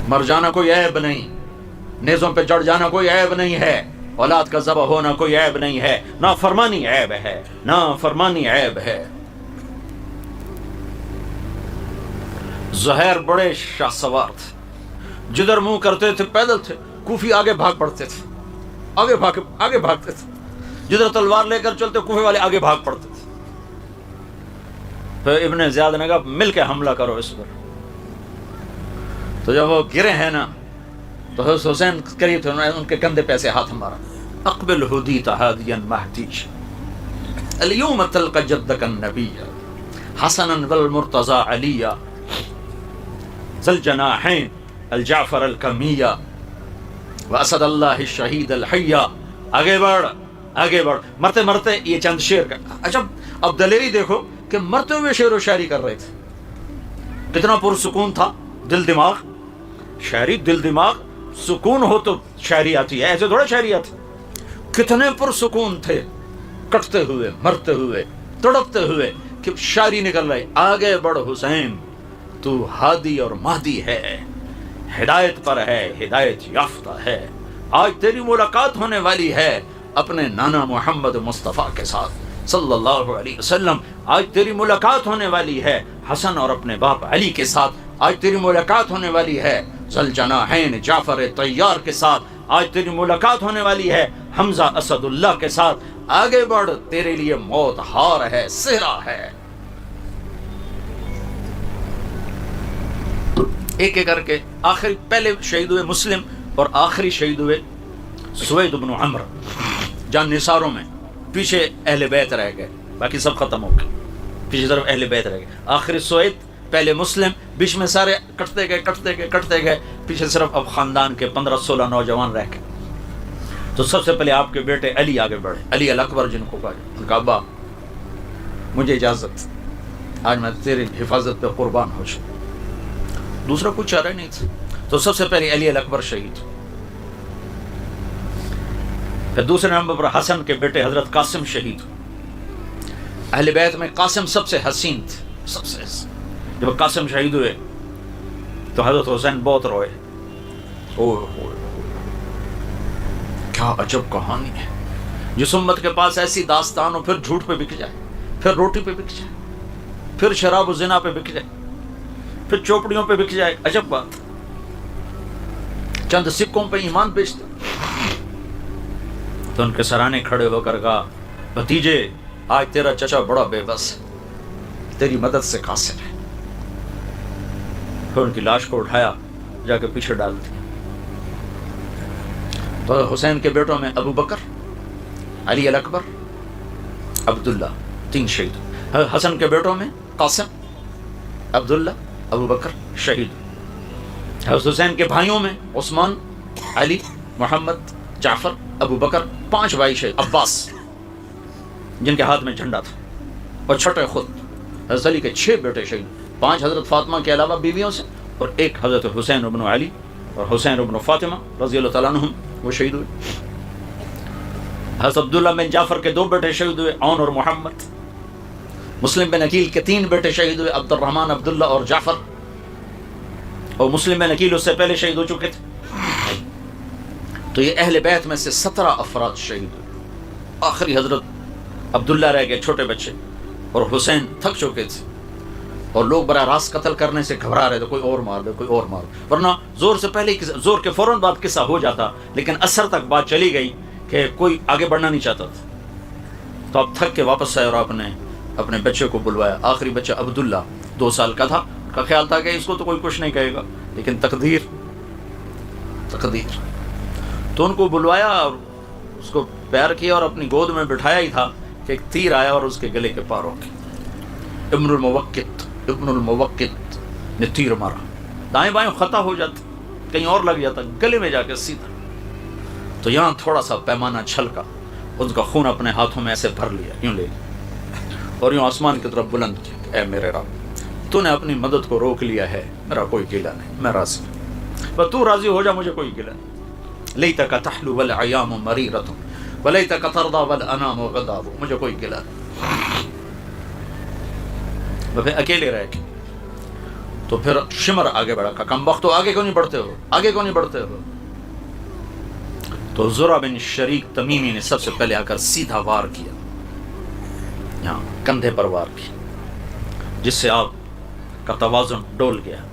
مر جانا کوئی عیب نہیں، نیزوں پہ چڑھ جانا کوئی عیب نہیں ہے، اولاد کا ذبح ہونا کوئی عیب نہیں ہے. نافرمانی عیب ہے، نافرمانی عیب ہے. زہیر بڑے شاہ سوار تھے، جدھر منہ کرتے تھے پیدل تھے. کوفی آگے بھاگ پڑتے تھے، آگے بھاگتے تھے. جدھر تلوار لے کر چلتے کوفے والے آگے بھاگ پڑتے تھے. پھر ابن زیاد نے کہا مل کے حملہ کرو اس پر. تو جب وہ گرے ہیں نا تو حضرت حسین قریب تھے، انہوں نے ان کے کندھے پہ سے ہاتھ مارا. اقبل ہدیت ہادیا مہدیج اليوم تلقى جدك النبي حسنا والمرتضى عليا ذا الجناحين الجعفر الكمية واسد اللہ الشہید الحیہ. آگے بڑھ. مرتے مرتے یہ چند شعر کا. اچھا اب دلیری دیکھو کہ مرتے ہوئے شعر و شاعری کر رہے تھے. کتنا پرسکون تھا دل دماغ شاعری دل دماغ سکون ہو تو شاعری آتی ہے، ایسے تھوڑا شاعری آتی. کتنے پرسکون تھے، کٹتے ہوئے، مرتے ہوئے، تڑپتے ہوئے، کہ شاعری نکل رہی. آگے بڑھ حسین، تو ہادی اور مہدی ہے، ہدایت پر ہے، ہدایت یافتہ ہے. آج تیری ملاقات ہونے والی ہے اپنے نانا محمد مصطفیٰ کے ساتھ صلی اللہ علیہ وسلم. آج تیری ملاقات ہونے والی ہے حسن اور اپنے باپ علی کے ساتھ. آج تیری ملاقات ہونے والی ہے ذوالجناحین جعفر طیار کے ساتھ. آج تیری ملاقات ہونے والی ہے حمزہ اسد اللہ کے ساتھ. آگے بڑھ، تیرے لیے موت ہار ہے، صحرا ہے. ایک ایک کر کے آخری پہلے شہید ہوئے مسلم اور آخری شہید ہوئے سوید بن عمرو. جان نثاروں میں پیچھے اہل بیت رہ گئے، باقی سب ختم ہو گئے، پیچھے صرف اہل بیت رہ گئے. آخری سوید، پہلے مسلم، بیچ میں سارے کٹتے گئے، پیچھے صرف اب خاندان کے 15-16 نوجوان رہ گئے. تو سب سے پہلے آپ کے بیٹے علی آگے بڑھے، علی الاکبر جن کو کہا. ان کا ابا مجھے اجازت، آج میں تیری حفاظت پہ قربان ہو جاؤں. دوسرا کچھ چارہ نہیں تھا. تو سب سے پہلے علی الاکبر شہید. پھر دوسرے نمبر پر حسن کے بیٹے حضرت قاسم شہید. اہل بیت میں قاسم سب سے حسین تھے، سب سے حسین. جب قاسم شہید ہوئے تو حضرت حسین بہت روئے. کیا عجب کہانی ہے. جس امت کے پاس ایسی داستان ہو، پھر جھوٹ پہ بک جائے، پھر روٹی پہ بک جائے، پھر شراب و زنا پہ بک جائے، پھر چوپڑیوں پہ بک جائے. عجب بات. چند سکوں پہ ایمان بیچتے. تو ان کے سرانے کھڑے ہو کر کہا، بھتیجے آج تیرا چچا بڑا بے بس ہے، تیری مدد سے قاصر ہے. پھر ان کی لاش کو اٹھایا، جا کے پیچھے ڈال دیا. تو حسین کے بیٹوں میں ابو بکر، علی الاکبر، عبداللہ، 3 شہید. حسن کے بیٹوں میں قاسم، عبداللہ، ابو بکر شہید. حضرت حسین کے بھائیوں میں عثمان، علی، محمد، جعفر، ابو بکر، 5 بھائی شہید. عباس جن کے ہاتھ میں جھنڈا تھا، اور چھٹے خود حضرت علی کے 6 بیٹے شہید. 5 حضرت فاطمہ کے علاوہ بیویوں سے، اور 1 حضرت حسین ابن علی اور حسین ابن فاطمہ رضی اللہ تعالیٰ عنہم، وہ شہید ہوئے. حضرت عبداللہ بن جعفر کے 2 بیٹے شہید ہوئے، عون اور محمد. مسلم بن عقیل کے 3 بیٹے شہید ہوئے، عبد الرحمن، عبداللہ اور جعفر. اور مسلم بن عقیل اس سے پہلے شہید ہو چکے تھے. تو یہ اہل بیت میں سے 17 افراد شہید ہوئے. آخری حضرت عبداللہ رہ گئے، چھوٹے بچے. اور حسین تھک چکے تھے، اور لوگ براہ راست قتل کرنے سے گھبرا رہے تھے، کوئی اور مار دے، کوئی اور مار دے. ورنہ زور سے پہلے زور کے فوراً بعد قصہ ہو جاتا، لیکن اثر تک بات چلی گئی کہ کوئی آگے بڑھنا نہیں چاہتا تھا. تو اب تھک کے واپس آئے اور آپ نے اپنے بچے کو بلوایا. آخری بچہ عبداللہ 2 سال کا تھا. کا خیال تھا کہ اس کو تو کوئی کچھ نہیں کہے گا، لیکن تقدیر. تو ان کو بلوایا اور اس کو پیار کیا اور اپنی گود میں بٹھایا ہی تھا کہ ایک تیر آیا اور اس کے گلے کے پار ہو گیا. ابن الموقت نے تیر مارا. دائیں بائیں خطا ہو جاتا، کہیں اور لگ جاتا، گلے میں جا کے سیدھا. تو یہاں تھوڑا سا پیمانہ چھلکا، اس کا خون اپنے ہاتھوں میں ایسے بھر لیا، یوں لے لیا اور یوں آسمان کی طرف بلند کیا. اے میرے رب، تو نے اپنی مدد کو روک لیا ہے، میرا کوئی گلہ نہیں، میں راضی ہوں. بس تو راضی ہو جا، مجھے کوئی گلہ نہیں. لیتک تحلو والایام مریرۃ ولیتک ترضی والانام غضاب. مجھے کوئی گلہ نہیں. وہ پھر اکیلے رہ گئے. تو پھر شمر آگے بڑھا، کہا کم وقت ہو، آگے کیوں نہیں بڑھتے ہو، آگے کیوں نہیں بڑھتے ہو. تو زرع بن شریک تمیمی نے سب سے پہلے آ کر سیدھا وار کیا، یہاں کندھے پر وار کیا، جس سے آپ کا توازن ڈول گیا.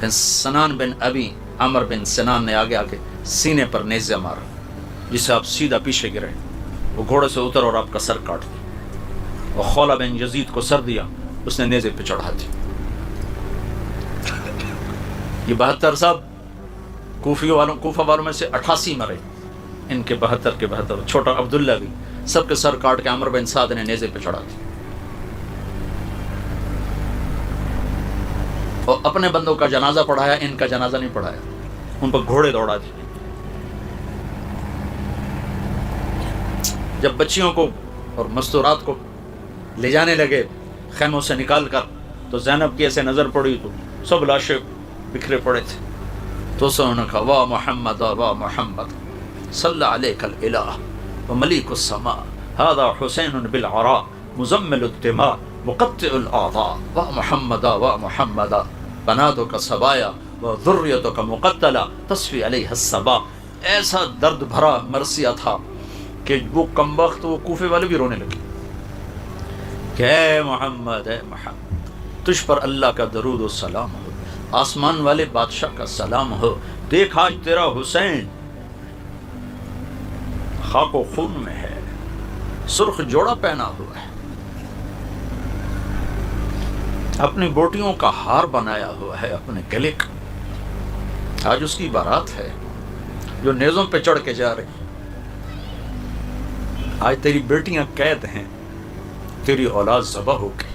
پھر سنان بن ابی عمر بن سنان نے آگے آ کے سینے پر نیزہ مارا، جس سے آپ سیدھا پیچھے گرے. وہ گھوڑے سے اتر اور آپ کا سر کاٹ دیا. اور خولہ بن یزید کو سر دیا، اس نے نیزے پہ چڑھا دیا. یہ 72 صاحب کوفہ والوں میں سے 88 مرے. ان کے 72 کے 72. چھوٹا عبداللہ بھی، سب کے سر کاٹ کے عمر بن سعد نے نیزے پہ چڑھا دیا. اور اپنے بندوں کا جنازہ پڑھایا، ان کا جنازہ نہیں پڑھایا. ان پر گھوڑے دوڑا دیے. جب بچیوں کو اور مستورات کو لے جانے لگے خیموں سے نکال کر، تو زینب کی ایسے نظر پڑی تو سب لاشیں بکھرے پڑے تھے. تو انہوں نے کہا واہ محمد واہ محمد صلی علیک الالہ وملیک السماء هذا حسین بالعراء مزمل الدماء مقطع الاعضاء واہ محمد واہ محمد بناتک سبایا وذریتک مقتلہ تصفی علیہ الصبا. ایسا درد بھرا مرثیہ تھا کہ وہ کمبخت وہ کوفے والے بھی رونے لگے کہ اے محمد تجھ پر اللہ کا درود و سلام ہو، آسمان والے بادشاہ کا سلام ہو. دیکھ آج تیرا حسین خاک و خون میں ہے، سرخ جوڑا پہنا ہوا ہے، اپنی بوٹیوں کا ہار بنایا ہوا ہے اپنے گلے کا. آج اس کی بارات ہے جو نیزوں پہ چڑھ کے جا رہی. آج تیری بیٹیاں قید ہیں، تیری اولاد ذبح ہو گئی.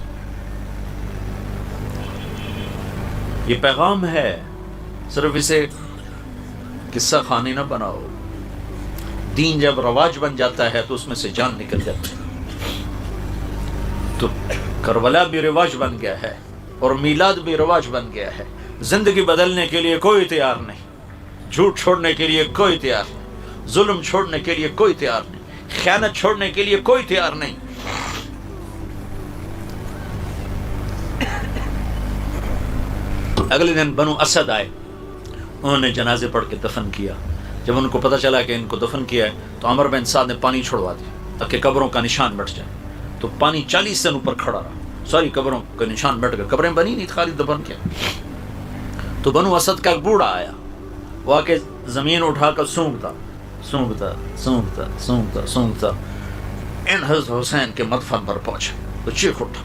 یہ پیغام ہے، صرف اسے قصہ خانی نہ بناؤ. دین جب رواج بن جاتا ہے تو اس میں سے جان نکل جاتی ہے. تو کربلا بھی رواج بن گیا ہے اور میلاد بھی رواج بن گیا ہے. زندگی بدلنے کے لیے کوئی تیار نہیں، جھوٹ چھوڑنے کے لیے کوئی تیار نہیں، ظلم چھوڑنے کے لیے کوئی تیار نہیں، خیانت چھوڑنے کے لیے کوئی تیار نہیں. اگلے دن بنو اسد آئے، انہوں نے جنازے پڑھ کے دفن کیا. جب ان کو پتہ چلا کہ ان کو دفن کیا ہے تو عمر بن سعد نے پانی چھوڑوا دیا تاکہ قبروں کا نشان مٹ جائے. تو پانی 40 دن اوپر کھڑا رہا، ساری قبروں کا نشان مٹ گئے. قبریں بنی نہیں، خالی دفن کیا. تو بنو اسد کا ایک بوڑھا آیا، وہ آ کے زمین اٹھا کر سونگتا سونگتا سونگتا سونگتا سونگتا ان حضرت حسین کے مدفن پر پہنچا تو چیخ اٹھا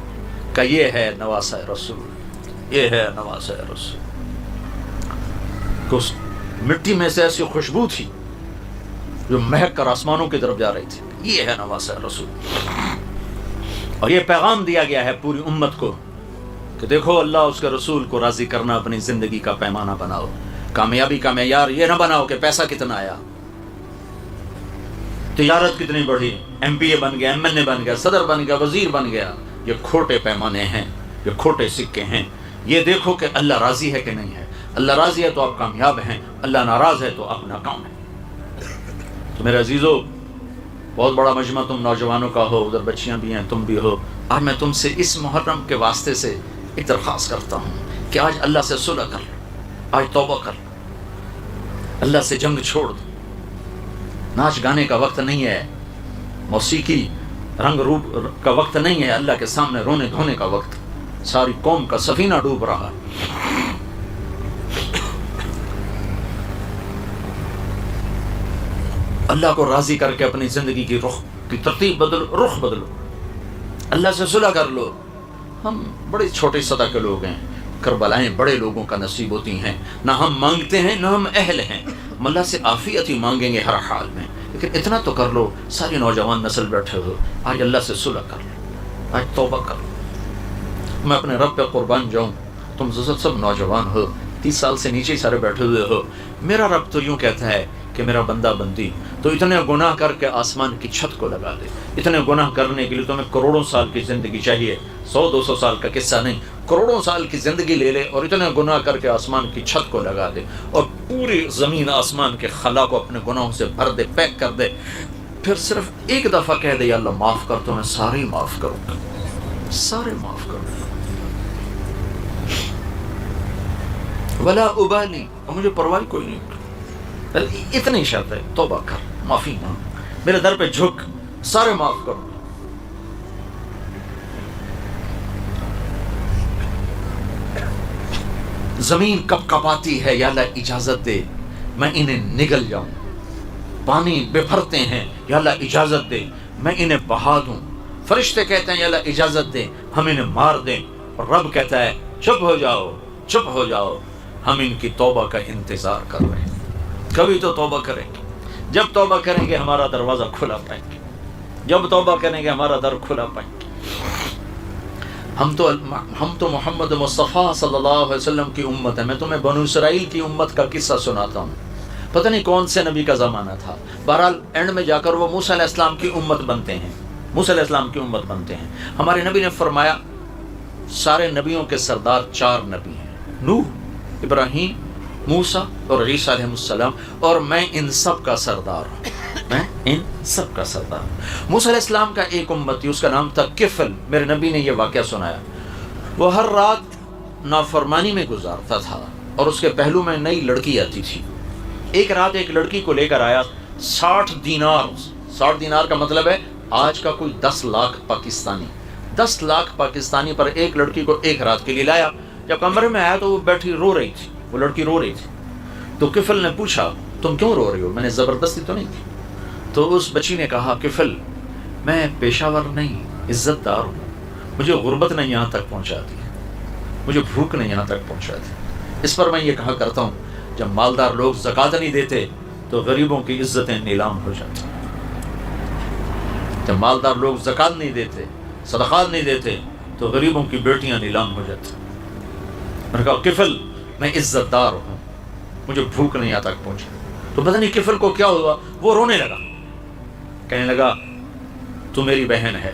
کہ یہ ہے نواسہ رسول، یہ ہے نواسہ رسول. اس مٹی میں سے ایسی خوشبو تھی جو مہک کر آسمانوں کی طرف جا رہی تھی. یہ ہے نواسہ رسول. اور یہ پیغام دیا گیا ہے پوری امت کو کہ دیکھو اللہ اس کے رسول کو راضی کرنا اپنی زندگی کا پیمانہ بناؤ. کامیابی کا معیار یہ نہ بناؤ کہ پیسہ کتنا آیا، تجارت کتنی بڑھی، ایم پی اے بن گیا، ایم این اے بن گیا، صدر بن گیا، وزیر بن گیا. یہ کھوٹے پیمانے ہیں، یہ کھوٹے سکے ہیں. یہ دیکھو کہ اللہ راضی ہے کہ نہیں ہے. اللہ راضی ہے تو آپ کامیاب ہیں، اللہ ناراض ہے تو آپ ناکام ہیں. تو میرے عزیزو، بہت بڑا مجمع تم نوجوانوں کا ہو، ادھر بچیاں بھی ہیں، تم بھی ہو. آج میں تم سے اس محرم کے واسطے سے ایک درخواست کرتا ہوں کہ آج اللہ سے صلح کر لو، آج توبہ کر لو، اللہ سے جنگ چھوڑ دو. ناچ گانے کا وقت نہیں ہے، موسیقی رنگ روپ کا وقت نہیں ہے، اللہ کے سامنے رونے دھونے کا وقت. ساری قوم کا سفینہ ڈوب رہا ہے. اللہ کو راضی کر کے اپنی زندگی کی رخ کی ترتیب بدلو، رخ بدلو، اللہ سے صلح کر لو. ہم بڑی چھوٹی سطح کے لوگ ہیں، کربلائیں بڑے لوگوں کا نصیب ہوتی ہیں. نہ ہم مانگتے ہیں نہ ہم اہل ہیں. ہم اللہ سے عافیت ہی مانگیں گے ہر حال میں. لیکن اتنا تو کر لو، ساری نوجوان نسل بیٹھے ہو، آج اللہ سے صلح کر لو، آج توبہ کر لو. میں اپنے رب پہ قربان جاؤں، تم سب نوجوان ہو، 30 سال سے نیچے سارے بیٹھے ہوئے ہو. میرا رب تو یوں کہتا ہے کہ میرا بندہ بندی تو اتنے گناہ کر کے آسمان کی چھت کو لگا دے. اتنے گناہ کرنے کے لیے تمہیں کروڑوں سال کی زندگی چاہیے. 100-200 سال کا قصہ نہیں، کروڑوں سال کی زندگی لے لے اور اتنے گناہ کر کے آسمان کی چھت کو لگا دے اور پوری زمین آسمان کے خلا کو اپنے گناہوں سے بھر دے، پیک کر دے. پھر صرف ایک دفعہ کہہ دے یا اللہ معاف کر، تو میں سارے معاف کروں گا، سارے معاف کروں گا. ولا ابالی، اور مجھے پرواہ کوئی نہیں. اتنی شرط ہے، توبہ کر، معافی مانگ، میرے در پہ جھک، سارے معاف کرو. زمین کپ کپاتی ہے، یا اللہ اجازت دے میں انہیں نگل جاؤں. پانی بفرتے ہیں، یا اللہ اجازت دے میں انہیں بہا دوں. فرشتے کہتے ہیں یا اللہ اجازت دے ہم انہیں مار دیں. اور رب کہتا ہے چپ ہو جاؤ، چپ ہو جاؤ، ہم ان کی توبہ کا انتظار کر رہے ہیں. کبھی تو توبہ کریں گے. جب توبہ کریں گے ہمارا دروازہ کھلا پائیں گے. جب توبہ کریں گے ہمارا در کھلا پائیں گے. ہم تو محمد مصطفیٰ صلی اللہ علیہ وسلم کی امت ہے. میں تمہیں بنو اسرائیل کی امت کا قصہ سناتا ہوں. پتہ نہیں کون سے نبی کا زمانہ تھا. بہرحال اینڈ میں جا کر وہ موسیٰ علیہ السلام کی امت بنتے ہیں. موسیٰ علیہ السلام کی امت بنتے ہیں. ہمارے نبی نے فرمایا سارے نبیوں کے سردار 4 نبی ہیں، نوح، ابراہیم، موسیٰ اور عیسیٰ علیہ السلام، اور میں ان سب کا سردار ہوں، میں ان سب کا سردار ہوں۔ موسیٰ علیہ السلام کا ایک امتی، اس کا نام تھا کفل، میرے نبی نے یہ واقعہ سنایا، وہ ہر رات نافرمانی میں گزارتا تھا اور اس کے پہلو میں نئی لڑکی آتی تھی۔ ایک رات ایک لڑکی کو لے کر آیا 60 دینار، 60 دینار کا مطلب ہے آج کا کوئی 10 لاکھ پاکستانی، 10 لاکھ پاکستانی پر ایک لڑکی کو ایک رات کے لیے لایا۔ جب کمرے میں آیا تو وہ بیٹھی رو رہی تھی، وہ لڑکی رو رہی تھی۔ تو کفل نے پوچھا تم کیوں رو رہی ہو؟ میں نے زبردستی تو نہیں کی۔ تو اس بچی نے کہا کفل میں پیشہ ور نہیں، عزت دار ہوں، مجھے غربت نے یہاں تک پہنچاتی ہے، مجھے بھوک نے یہاں تک پہنچاتی۔ اس پر میں یہ کہا کرتا ہوں جب مالدار لوگ زکوٰۃ نہیں دیتے تو غریبوں کی عزتیں نیلام ہو جاتی۔ جب مالدار لوگ زکوٰۃ نہیں دیتے، صدقات نہیں دیتے تو غریبوں کی بیٹیاں نیلام ہو جاتی۔ میں نے کہا کفل میں عزت دار ہوں، مجھے بھوک نہیں یہاں تک پہنچی۔ تو پتہ نہیں کفل کو کیا ہوا، وہ رونے لگا، کہنے لگا تو میری بہن ہے،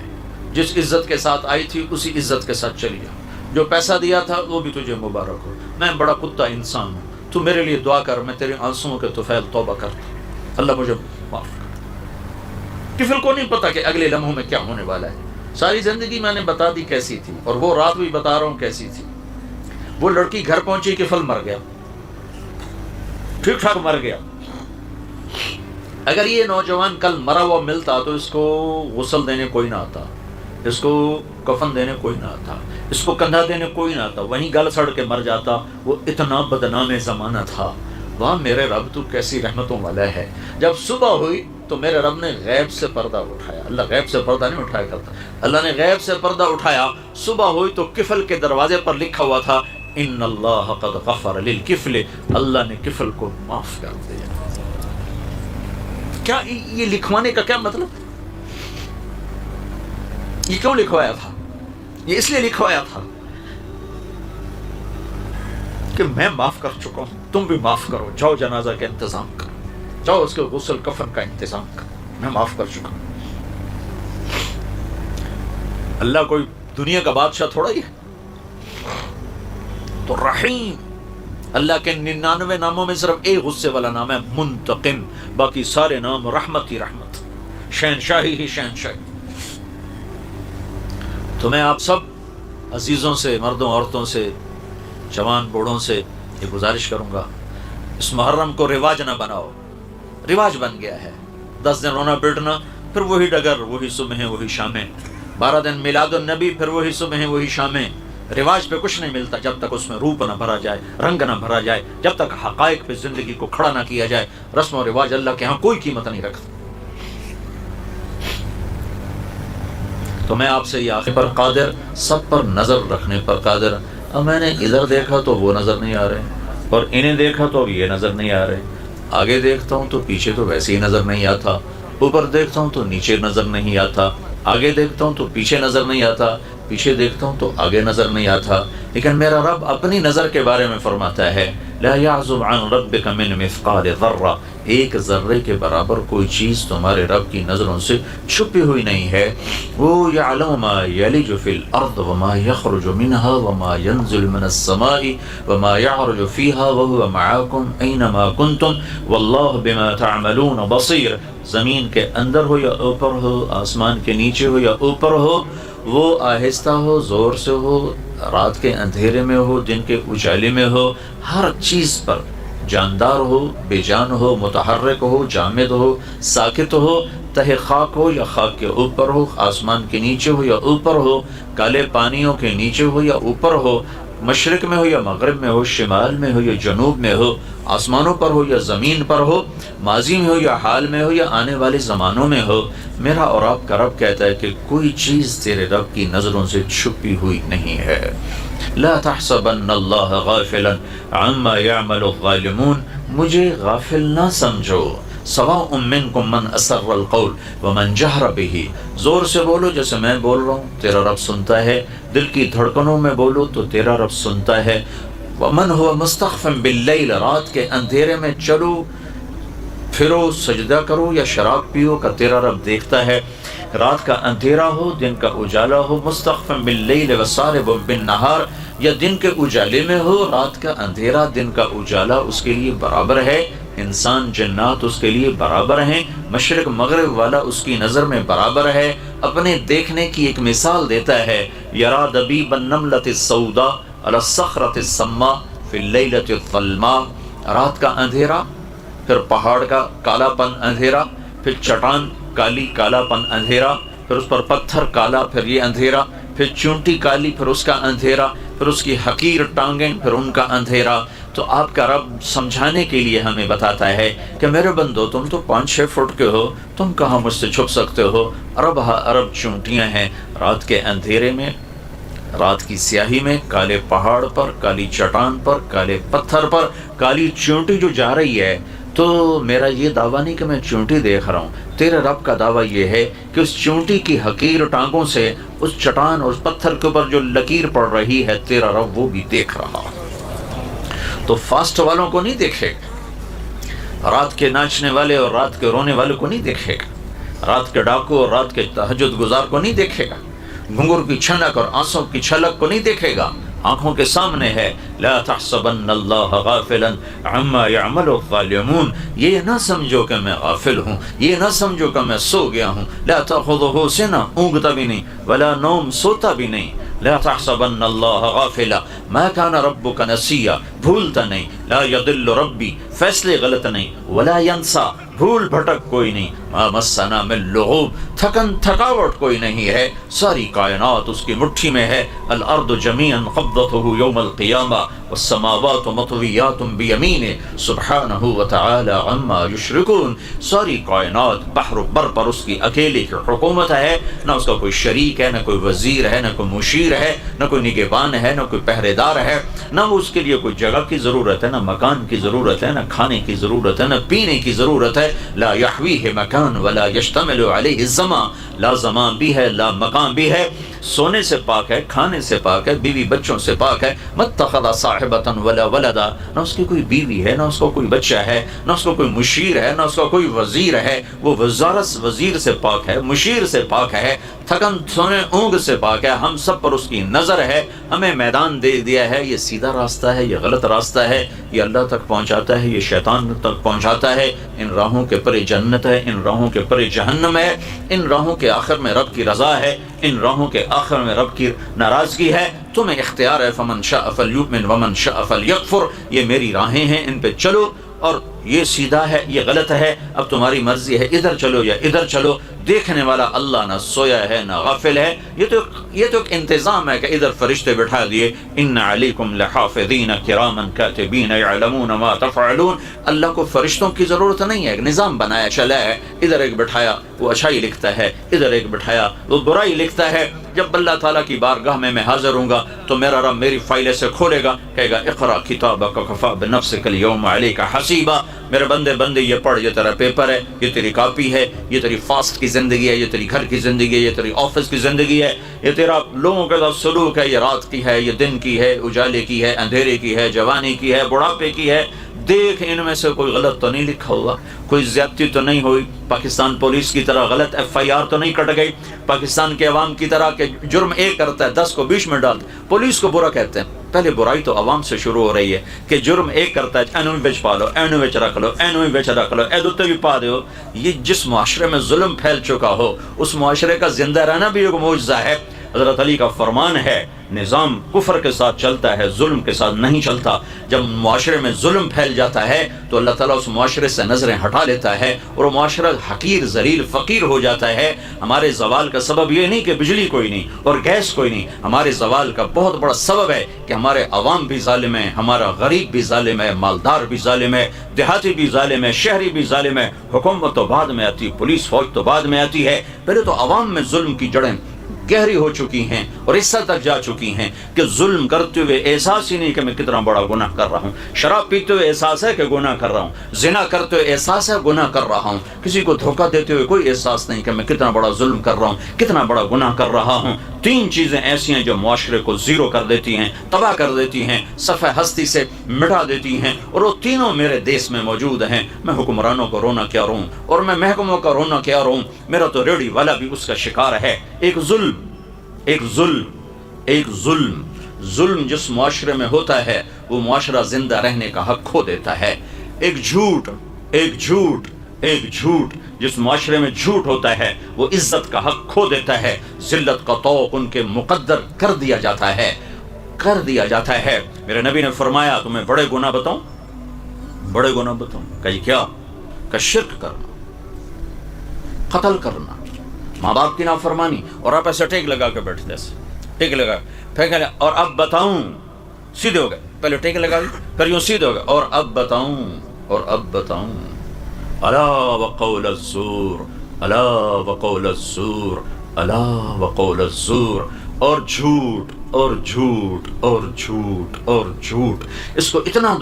جس عزت کے ساتھ آئی تھی اسی عزت کے ساتھ چلی جا، جو پیسہ دیا تھا وہ بھی تجھے مبارک ہو، میں بڑا کتا انسان ہوں، تو میرے لیے دعا کر، میں تیرے آنسوؤں کے طفیل توبہ کرتا، اللہ مجھے معاف کر۔ کفل کو نہیں پتا کہ اگلے لمحوں میں کیا ہونے والا ہے۔ ساری زندگی میں نے بتا دی کیسی تھی، اور وہ رات بھی بتا رہا ہوں کیسی تھی۔ وہ لڑکی گھر پہنچی، کفل مر گیا، ٹھیک ٹھاک مر گیا۔ اگر یہ نوجوان کل مرا ہوا ملتا تو اس کو غسل دینے کوئی نہ آتا، اس کو کفن دینے کوئی نہ آتا، اس کو کندھا دینے کوئی نہ آتا، وہیں گل سڑ کے مر جاتا۔ وہ اتنا بدنام زمانہ تھا۔ واہ میرے رب تو کیسی رحمتوں والا ہے۔ جب صبح ہوئی تو میرے رب نے غیب سے پردہ اٹھایا۔ اللہ غیب سے پردہ نہیں اٹھایا کرتا، اللہ نے غیب سے پردہ اٹھایا۔ صبح ہوئی تو کفل کے دروازے پر لکھا ہوا تھا ان اللہ قد غفر للکفل، اللہ نے کفل کو معاف کر دیا۔ کیا یہ لکھوانے کا کیا مطلب؟ یہ کیوں لکھوایا تھا؟ یہ اس لیے لکھوایا تھا کہ میں معاف کر چکا ہوں، تم بھی معاف کرو، جاؤ جنازہ کا انتظام کرو، جاؤ اس کے غسل کفن کا انتظام کرو، میں معاف کر چکا ہوں۔ اللہ کوئی دنیا کا بادشاہ تھوڑا ہی ہے، تو رحیم، اللہ کے 99 ناموں میں صرف ایک غصے والا نام ہے منتقم، باقی سارے نام رحمت ہی رحمت، شہنشاہی ہی شہنشاہی۔ تو میں آپ سب عزیزوں سے، مردوں عورتوں سے، جوان بوڑھوں سے یہ گزارش کروں گا، اس محرم کو رواج نہ بناؤ۔ رواج بن گیا ہے 10 دن رونا پیٹنا، پھر وہی ڈگر، وہی صبح وہی شامیں، 12 دن میلاد النبی، پھر وہی صبح وہی شامیں۔ رواج پہ کچھ نہیں ملتا جب تک اس میں روپ نہ بھرا جائے، رنگ نہ بھرا جائے، جب تک حقائق پہ زندگی کو کھڑا نہ کیا جائے۔ رسم و رواج اللہ کے ہاں کوئی قیمت نہیں رکھتا۔ تو میں آپ سے یہ آخر پر قادر، سب پر نظر رکھنے پر قادر۔ اب میں نے ادھر دیکھا تو وہ نظر نہیں آ رہے، اور انہیں دیکھا تو اب یہ نظر نہیں آ رہے، آگے دیکھتا ہوں تو پیچھے تو ویسے ہی نظر نہیں آتا، اوپر دیکھتا ہوں تو نیچے نظر نہیں آتا، آگے دیکھتا ہوں تو پیچھے نظر نہیں آتا، پیچھے دیکھتا ہوں تو آگے نظر نہیں آتا۔ لیکن میرا رب اپنی نظر کے بارے میں فرماتا ہے لا يعزب عن ربك من مثقال ذرہ، ایک ذرے کے برابر کوئی چیز تمہارے رب کی نظروں سے چھپی ہوئی نہیں ہے۔ وہ يعلم ما يلج في الارض وما يخرج منها وما ينزل من السماء وما يعرج فيها وهو معكم اينما كنتم والله بما تعملون بصير۔ زمین کے اندر ہو یا اوپر ہو، آسمان کے نیچے ہو یا اوپر ہو، وہ آہستہ ہو، زور سے ہو، رات کے اندھیرے میں ہو، دن کے اجالے میں ہو، ہر چیز پر، جاندار ہو، بے جان ہو، متحرک ہو، جامد ہو، ساکت ہو، تہ خاک ہو یا خاک کے اوپر ہو، آسمان کے نیچے ہو یا اوپر ہو، کالے پانیوں کے نیچے ہو یا اوپر ہو، مشرق میں ہو یا مغرب میں ہو، شمال میں ہو یا جنوب میں ہو، آسمانوں پر ہو یا زمین پر ہو، ماضی میں ہو یا حال میں ہو یا آنے والے زمانوں میں ہو، میرا اور آپ کا رب کہتا ہے کہ کوئی چیز تیرے رب کی نظروں سے چھپی ہوئی نہیں ہے۔ لا تحسبن اللہ غافلا عما يعمل الظالمون، مجھے غافل نہ سمجھو۔ سواء منکم من اسر القول ومن جہر به، زور سے بولو جیسے میں بول رہا ہوں، تیرا رب سنتا ہے، دل کی دھڑکنوں میں بولو تو تیرا رب سنتا ہے۔ ومن هو مستخف باللیل، رات کے اندھیرے میں چلو پھرو، سجدہ کرو یا شراب پیو کا تیرا رب دیکھتا ہے۔ رات کا اندھیرا ہو دن کا اجالا ہو، مستخفم باللیل وسارب بالنہار، یا دن کے اجالے میں ہو رات کا اندھیرا دن کا اجالا اس کے لیے برابر ہے، انسان جنات اس کے لیے برابر ہیں، مشرق مغرب والا اس کی نظر میں برابر ہے۔ اپنے دیکھنے کی ایک مثال دیتا ہے، یرا دبیب النملۃ السوداء علی الصخرۃ السماء فی اللیلۃ الظلماء، رات کا اندھیرا، پھر پہاڑ کا کالا پن اندھیرا، پھر چٹان کالی کالا پن اندھیرا، پھر اس پر پتھر کالا، پھر یہ اندھیرا، پھر چونٹی کالی، پھر اس کا اندھیرا، پھر اس کی حقیر ٹانگیں، پھر ان کا اندھیرا۔ تو آپ کا رب سمجھانے کے لیے ہمیں بتاتا ہے کہ میرے بندو تم تو 5-6 فٹ کے ہو، تم کہاں مجھ سے چھپ سکتے ہو؟ ارب ہا ارب چونٹیاں ہیں رات کے اندھیرے میں، رات کی سیاہی میں، کالے پہاڑ پر، کالی چٹان پر، کالے پتھر پر کالی چونٹی جو جا رہی ہے۔ تو میرا یہ دعویٰ نہیں کہ میں چونٹی دیکھ رہا ہوں، تیرے رب کا دعویٰ یہ ہے کہ اس چونٹی کی حقیر ٹانگوں سے اس چٹان اور اس پتھر کے اوپر جو لکیر پڑ رہی ہے تیرا رب وہ بھی دیکھ رہا۔ تو فاسٹ والوں کو نہیں دیکھے گا، رات کے ناچنے والے اور رات کے رونے والوں کو نہیں دیکھے گا، رات کے ڈاکو اور رات کے تہجد گزار کو نہیں دیکھے گا، گھنگور کی چھنک اور آنسوں کی چھلک کو نہیں دیکھے گا، آنکھوں کے سامنے ہے۔ لا تحسبن اللہ غافلا عما يعمل الظالمون، یہ نہ سمجھو کہ میں غافل ہوں، یہ نہ سمجھو کہ میں سو گیا ہوں۔ لا تأخذه سنة، اونگتا بھی نہیں، ولا نوم، سوتا بھی نہیں۔ لا تحسبن اللہ غافلا ما كان ربك نسیا، بھولتا نہیں۔ لا يضل ربی، فیصلے غلط نہیں۔ ولا ينسى، بھول بھٹک کوئی نہیں۔ ما مسنا من لغوب، تھکن تھکاوٹ کوئی نہیں ہے، ساری کائنات اس کی مٹھی میں ہے۔ الارض جميعا قبضته يوم القیامہ والسماوات مطویات بیمینہ سبحانہ وتعالی عما یشرکون، ساری کائنات بحر و بر پر اس کی اکیلے کی حکومت ہے، نہ اس کا کوئی شریک ہے، نہ کوئی وزیر ہے، نہ کوئی مشیر ہے، نہ کوئی نگہبان ہے، نہ کوئی پہرے دار ہے، نہ اس کے لیے کوئی جگہ کی ضرورت ہے، نہ مکان کی ضرورت ہے، نہ کھانے کی ضرورت ہے، نہ پینے کی ضرورت ہے۔ لا یحویہ مکان ولا یشتمل علیہ الزمان، لا زمان بھی ہے لا مکان بھی ہے، سونے سے پاک ہے، کھانے سے پاک ہے، بیوی بچوں سے پاک ہے۔ متخذ صاحبۃ ولا ولدا، نہ اس کی کوئی بیوی ہے، نہ اس کو کوئی بچہ ہے، نہ اس کو کوئی مشیر ہے، نہ اس کا کوئی وزیر ہے، وہ وزارت وزیر سے پاک ہے، مشیر سے پاک ہے، تھکن سونے اونگ سے پاک ہے، ہم سب پر اس کی نظر ہے، ہمیں میدان دے دیا ہے، یہ سیدھا راستہ ہے، یہ غلط راستہ ہے، یہ اللہ تک پہنچاتا ہے، یہ شیطان تک پہنچاتا ہے، ان راہوں کے پرے جنت ہے، ان راہوں کے پرے جہنم ہے، ان راہوں کے آخر میں رب کی رضا ہے، ان راہوں کے آخر میں رب کی ناراضگی ہے۔ تمہیں اختیار ہے، فمن شاء فلیؤمن ومن شاء فلیکفر، یہ میری راہیں ہیں، ان پہ چلو، اور یہ سیدھا ہے، یہ غلط ہے، اب تمہاری مرضی ہے، ادھر چلو یا ادھر چلو۔ دیکھنے والا اللہ نہ سویا ہے نہ غافل ہے، یہ تو ایک انتظام ہے کہ ادھر فرشتے بٹھا دیے، ان علیکم لحافظین کراما کاتبین یعلمون ما تفعلون، اللہ کو فرشتوں کی ضرورت نہیں ہے، ایک نظام بنایا چلا ہے، ادھر ایک بٹھایا وہ اچھائی لکھتا ہے، ادھر ایک بٹھایا وہ برائی لکھتا ہے۔ جب اللہ تعالیٰ کی بارگاہ میں حاضر ہوں گا تو میرا رب میری فائل سے کھولے گا، کہے گا اقرأ کتابک کفی بنفسک اليوم علیک حسیبا، میرے بندے یہ پڑھ، یہ تیرا پیپر ہے، یہ تیری کاپی ہے، یہ تیری فاسٹ کی زندگی ہے، یہ تیری گھر کی زندگی ہے، یہ تیری آفس کی زندگی ہے، یہ تیرا لوگوں کے ساتھ سلوک ہے، یہ رات کی ہے، یہ دن کی ہے، اجالے کی ہے، اندھیرے کی ہے، جوانی کی ہے، بڑھاپے کی ہے، دیکھ ان میں سے کوئی غلط تو نہیں لکھا ہوا، کوئی زیادتی تو نہیں ہوئی، پاکستان پولیس کی طرح غلط FIR تو نہیں کٹ گئی، پاکستان کے عوام کی طرح کہ جرم ایک کرتا ہے 10 کو 20 میں ڈالتے، پولیس کو برا کہتے ہیں۔ پہلے برائی تو عوام سے شروع ہو رہی ہے کہ جرم ایک کرتا ہے، اینو بچ پا لو، اینو بچ رکھ لو، اینو بچ رکھ لو، ایدوتے بھی پا دو۔ یہ جس معاشرے میں ظلم پھیل چکا ہو اس معاشرے کا زندہ رہنا بھی ایک معجزہ ہے۔ حضرت علی کا فرمان ہے، نظام کفر کے ساتھ چلتا ہے، ظلم کے ساتھ نہیں چلتا۔ جب معاشرے میں ظلم پھیل جاتا ہے تو اللہ تعالیٰ اس معاشرے سے نظریں ہٹا لیتا ہے اور وہ معاشرہ حقیر ذلیل فقیر ہو جاتا ہے۔ ہمارے زوال کا سبب یہ نہیں کہ بجلی کوئی نہیں اور گیس کوئی نہیں، ہمارے زوال کا بہت بڑا سبب ہے کہ ہمارے عوام بھی ظالم ہیں، ہمارا غریب بھی ظالم ہے، مالدار بھی ظالم ہے، دیہاتی بھی ظالم ہے، شہری بھی ظالم ہے۔ حکومت تو بعد میں آتی، پولیس فوج تو بعد میں آتی ہے، پہلے تو عوام میں ظلم کی جڑیں گہری ہو چکی ہیں اور اس حد تک جا چکی ہیں کہ ظلم کرتے ہوئے احساس ہی نہیں کہ میں کتنا بڑا گناہ کر رہا ہوں، شراب پیتے ہوئے احساس ہے کہ گناہ کر رہا ہوں، زنا کرتے ہوئے احساس ہے گناہ کر رہا ہوں، کسی کو دھوکہ دیتے ہوئے کوئی احساس نہیں کہ میں کتنا بڑا ظلم کر رہا ہوں، کتنا بڑا گناہ کر رہا ہوں۔ تین چیزیں ایسی ہیں جو معاشرے کو زیرو کر دیتی ہیں، تباہ کر دیتی ہیں، صفحہ ہستی سے مٹا دیتی ہیں، اور وہ تینوں میرے دیس میں موجود ہیں۔ میں حکمرانوں کو رونا کیا روں اور میں محکموں کا رونا کیا روں، میرا تو ریڑھی والا بھی اس کا شکار ہے۔ ایک ظلم جس معاشرے میں ہوتا ہے وہ معاشرہ زندہ رہنے کا حق کھو دیتا ہے۔ ایک جھوٹ جس معاشرے میں جھوٹ ہوتا ہے وہ عزت کا حق کھو دیتا ہے، ذلت کا طوق ان کے مقدر کر دیا جاتا ہے۔ میرے نبی نے فرمایا تمہیں بڑے گناہ بتاؤں؟ کہ کیا؟ کہ شرک کرنا، قتل کرنا، ماں باپ کی نافرمانی، اور آپ ایسے ٹیک لگا کے بیٹھتے ایسے ٹیک لگا پھینک لیا، اور اب بتاؤں، سیدھے ہو گئے، پہلے ٹیک لگا لی پھر یوں سیدھے ہو گئے، اور اب بتاؤں الا وقول الزور، اور جھوٹ، اس کو اتنا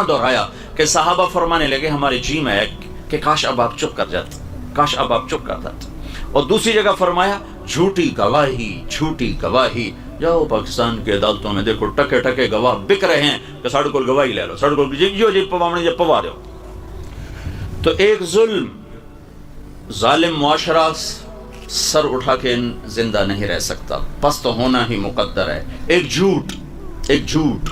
دہرایا کہ صحابہ فرمانے لگے ہمارے جی میں ہے کہ کاش اب آپ چپ کر جاتے۔ اور دوسری جگہ فرمایا جھوٹی گواہی، جاؤ پاکستان کے عدالتوں میں دیکھو ٹکے گواہ بک رہے ہیں کہ ساڑھے کو گواہی لے لو، ساڑھے کو جی پوا رہے ہو۔ تو ایک ظالم معاشرہ سر اٹھا کے زندہ نہیں رہ سکتا، پست ہونا ہی مقدر ہے۔ ایک جھوٹ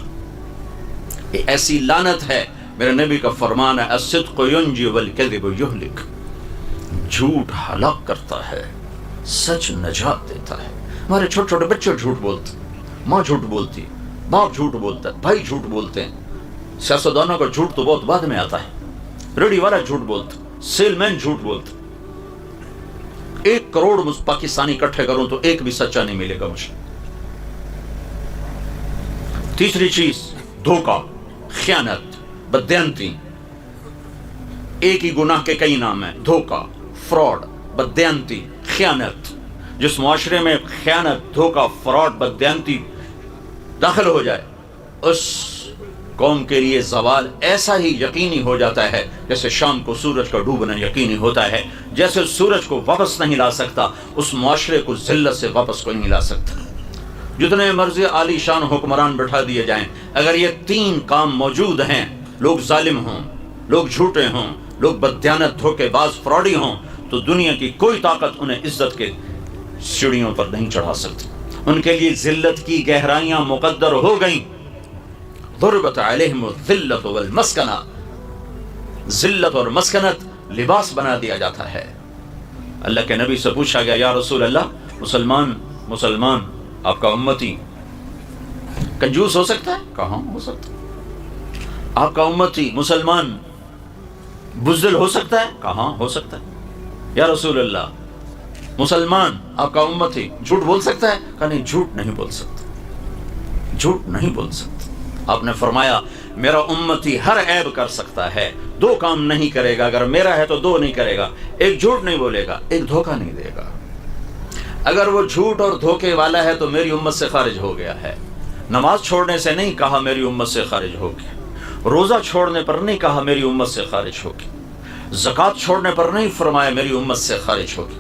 ایسی لعنت ہے، میرے نبی کا فرمان ہے الصدق ینجی والکذب یہلک، جھوٹ ہلاک کرتا ہے، سچ نجات دیتا ہے۔ ہمارے چھوٹے چھوٹے بچے جھوٹ بولتے، ماں جھوٹ بولتی، باپ جھوٹ بولتا ہے، بھائی جھوٹ بولتے ہیں۔ سیاستدانوں کا جھوٹ تو بہت بعد میں آتا ہے، ریڈی والا جھوٹ بولتا، سیل مین جھوٹ بولتا۔ 1 کروڑ پاکستانی اکٹھے کروں تو ایک بھی سچا نہیں ملے گا مجھے۔ تیسری چیز دھوکہ، خیانت، بددیانتی۔ ایک ہی گناہ کے کئی نام ہیں، دھوکہ، فراڈ، بددیانتی، خیانت۔ جس معاشرے میں خیانت، دھوکہ، فراڈ، بددیانتی داخل ہو جائے اس قوم کے لیے زوال ایسا ہی یقینی ہو جاتا ہے جیسے شام کو سورج کا ڈوبنا یقینی ہوتا ہے۔ جیسے سورج کو واپس نہیں لا سکتا، اس معاشرے کو ذلت سے واپس کوئی نہیں لا سکتا۔ جتنے مرضی عالی شان حکمران بٹھا دیے جائیں، اگر یہ 3 کام موجود ہیں، لوگ ظالم ہوں، لوگ جھوٹے ہوں، لوگ بددیانت، دھوکے باز، فراڈی ہوں، تو دنیا کی کوئی طاقت انہیں عزت کے سیڑھیوں پر نہیں چڑھا سکتی۔ ان کے لیے ذلت کی گہرائیاں مقدر ہو گئیں۔ ضربت علیہم الذلۃ والمسکنہ، ذلت اور مسکنت لباس بنا دیا جاتا ہے۔ اللہ کے نبی سے پوچھا گیا یا رسول اللہ، مسلمان آپ کا امتی کنجوس ہو سکتا ہے؟ کہاں ہو سکتا ہے؟ آپ کا امتی مسلمان بزدل ہو سکتا ہے؟ کہاں ہو سکتا ہے؟ یا رسول اللہ مسلمان آپ کا امتی جھوٹ بول سکتا ہے؟ کہا نہیں، جھوٹ نہیں بول سکتا۔ آپ نے فرمایا میرا امتی ہر عیب کر سکتا ہے، 2 کام نہیں کرے گا، اگر میرا ہے تو 2 نہیں کرے گا، ایک جھوٹ نہیں بولے گا، ایک دھوکہ نہیں دے گا۔ اگر وہ جھوٹ اور دھوکے والا ہے تو میری امت سے خارج ہو گیا ہے۔ نماز چھوڑنے سے نہیں کہا میری امت سے خارج ہوگی، روزہ چھوڑنے پر نہیں کہا میری امت سے خارج ہوگی، زکوٰۃ چھوڑنے پر نہیں فرمایا میری امت سے خارج ہوگی،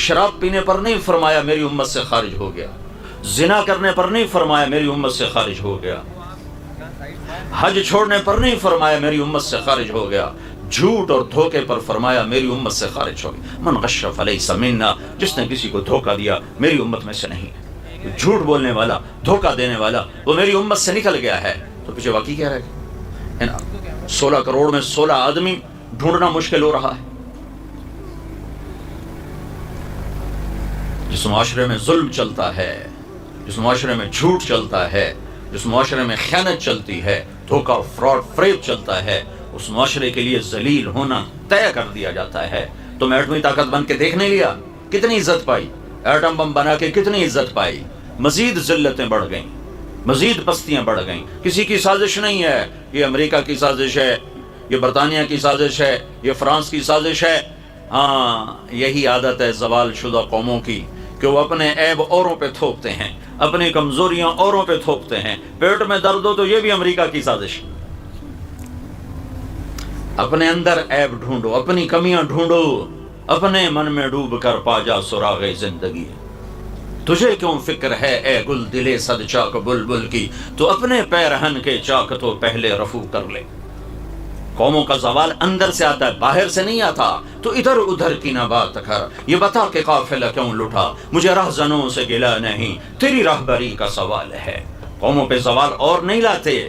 شراب پینے پر نہیں فرمایا میری امت سے خارج ہو گیا، زنا کرنے پر نہیں فرمایا میری امت سے خارج ہو گیا، حج چھوڑنے پر نہیں فرمایا میری امت سے خارج ہو گیا، جھوٹ اور دھوکے پر فرمایا میری امت سے خارج ہو گیا۔ من غش فلیس منا، جس نے کسی کو دھوکہ دیا میری امت میں سے نہیں ہے۔ جھوٹ بولنے والا، دھوکہ دینے والا وہ میری امت سے نکل گیا ہے۔ تو پیچھے واقعی کیا رہ گیا؟ 16 کروڑ میں 16 آدمی ڈھونڈنا مشکل ہو رہا ہے۔ جس معاشرے میں ظلم چلتا ہے، جس معاشرے میں جھوٹ چلتا ہے، جس معاشرے میں خیانت چلتی ہے، دھوکہ، فراڈ، فریب چلتا ہے، اس معاشرے کے لیے ذلیل ہونا طے کر دیا جاتا ہے۔ تم ایٹمی طاقت بن کے دیکھ نہیں لیا کتنی عزت پائی، ایٹم بم بنا کے کتنی عزت پائی، مزید ذلتیں بڑھ گئیں، مزید پستیاں بڑھ گئیں۔ کسی کی سازش نہیں ہے، یہ امریکہ کی سازش ہے، یہ برطانیہ کی سازش ہے، یہ فرانس کی سازش ہے۔ ہاں، یہی عادت ہے زوال شدہ قوموں کی کہ وہ اپنے عیب اوروں پہ تھوپتے ہیں، اپنی کمزوریاں اوروں پہ تھوپتے ہیں۔ پیٹ میں درد ہو تو یہ بھی امریکہ کی سازش۔ اپنے اندر عیب ڈھونڈو، اپنی کمیاں ڈھونڈو، اپنے من میں ڈوب کر پا جا سراغ زندگی۔ تجھے کیوں فکر ہے اے گل دلے صد چاک بلبل کی، تو اپنے پیرہن کے چاک تو پہلے رفو کر لے۔ قوموں کا زوال اندر سے آتا ہے، باہر سے نہیں آتا۔ تو ادھر ادھر کی نہ بات کر، یہ بتا کہ قافلہ کیوں لٹا، مجھے رہزنوں سے گلا نہیں، تیری راہبری کا سوال ہے۔ قوموں پہ زوال اور نہیں لاتے۔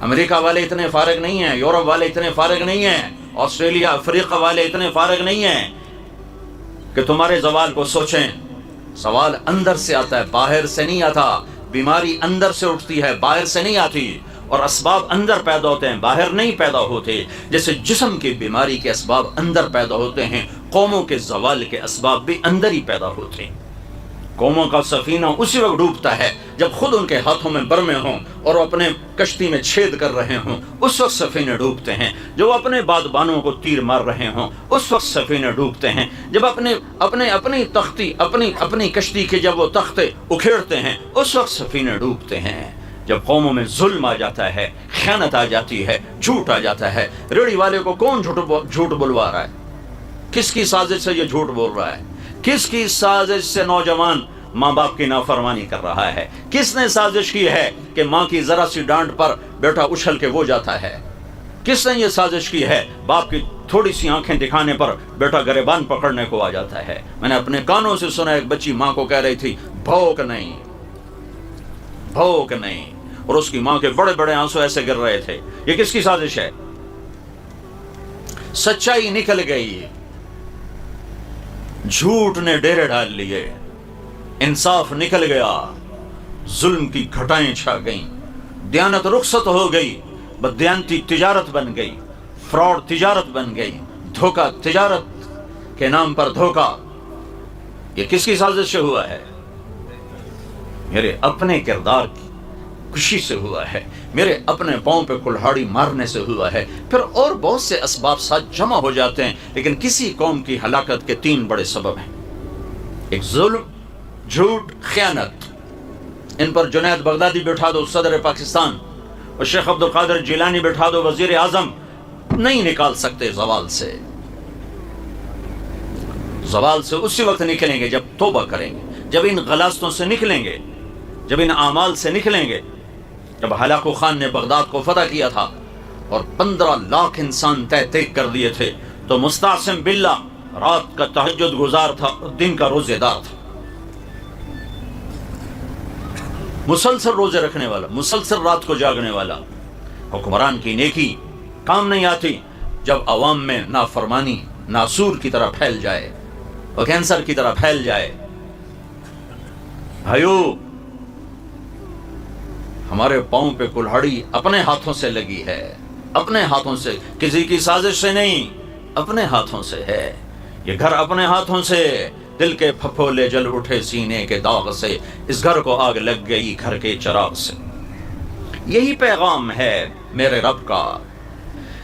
امریکہ والے اتنے فارغ نہیں ہیں، یورپ والے اتنے فارغ نہیں ہیں، آسٹریلیا افریقہ والے اتنے فارغ نہیں ہیں کہ تمہارے زوال کو سوچیں۔ سوال اندر سے آتا ہے، باہر سے نہیں آتا۔ بیماری اندر سے اٹھتی ہے، باہر سے نہیں آتی، اور اسباب اندر پیدا ہوتے ہیں، باہر نہیں پیدا ہوتے۔ جیسے جسم کی بیماری کے اسباب اندر پیدا ہوتے ہیں، قوموں کے زوال کے اسباب بھی اندر ہی پیدا ہوتے ہیں۔ قوموں کا سفینہ اسی وقت ڈوبتا ہے جب خود ان کے ہاتھوں میں برمے ہوں اور وہ اپنے کشتی میں چھید کر رہے ہوں، اس وقت سفینے ڈوبتے ہیں۔ جو وہ اپنے بادبانوں کو تیر مار رہے ہوں، اس وقت سفینے ڈوبتے ہیں۔ جب اپنی کشتی کے جب وہ تختے اکھیڑتے ہیں، اس وقت سفینے ڈوبتے ہیں۔ جب قوموں میں ظلم آ جاتا ہے، خیانت آ جاتی ہے، جھوٹ آ جاتا ہے۔ ریڑھی والے کو کون جھوٹ بلوا رہا ہے؟ کس کی سازش سے یہ جھوٹ بول رہا ہے؟ کس کی سازش سے نوجوان ماں باپ کی نافرمانی کر رہا ہے؟ کس نے سازش کی ہے کہ ماں کی ذرا سی ڈانٹ پر بیٹا اچھل کے وہ جاتا ہے؟ کس نے یہ سازش کی ہے باپ کی تھوڑی سی آنکھیں دکھانے پر بیٹا گریبان پکڑنے کو آ جاتا ہے؟ میں نے اپنے کانوں سے سنا، ایک بچی ماں کو کہہ رہی تھی بھوک نہیں، بھوک نہیں، اور اس کی ماں کے بڑے بڑے آنسو ایسے گر رہے تھے۔ یہ کس کی سازش ہے؟ سچائی نکل گئی، جھوٹ نے ڈیرے ڈال لیے، انصاف نکل گیا، ظلم کی گھٹائیں چھا گئیں، دیانت رخصت ہو گئی، بددیانتی تجارت بن گئی، فراڈ تجارت بن گئی، دھوکہ تجارت کے نام پر دھوکہ۔ یہ کس کی سازش سے ہوا ہے؟ میرے اپنے کردار کی خوشی سے ہوا ہے، میرے اپنے پاؤں پہ کلہاڑی مارنے سے ہوا ہے۔ پھر اور بہت سے اسباب ساتھ جمع ہو جاتے ہیں، لیکن کسی قوم کی ہلاکت کے 3 بڑے سبب ہیں۔ ایک ظلم، جھوٹ، خیانت۔ ان پر جنید بغدادی بٹھا دو صدر پاکستان، اور شیخ عبدالقادر جیلانی بٹھا دو وزیر اعظم، نہیں نکال سکتے زوال سے۔ زوال سے اسی وقت نکلیں گے جب توبہ کریں گے، جب ان غلاظتوں سے نکلیں گے، جب ان اعمال سے نکلیں گے۔ جب ہلاکو خان نے بغداد کو فتح کیا تھا اور 15 لاکھ انسان تحقیق کر دیے تھے، تو مستعصم باللہ رات کا تہجد گزار تھا، دن کا روزے دار تھا، مسلسل روزے رکھنے والا، مسلسل رات کو جاگنے والا۔ حکمران کی نیکی کام نہیں آتی جب عوام میں نافرمانی ناسور کی طرح پھیل جائے اور کینسر کی طرح پھیل جائے۔ بھائیو، ہمارے پاؤں پہ کلہاڑی اپنے ہاتھوں سے لگی ہے، اپنے ہاتھوں سے، کسی کی سازش سے نہیں، اپنے ہاتھوں سے ہے۔ یہ گھر اپنے ہاتھوں سے، دل کے پھپھولے جل اٹھے سینے کے داغ سے، اس گھر کو آگ لگ گئی گھر کے چراغ سے۔ یہی پیغام ہے میرے رب کا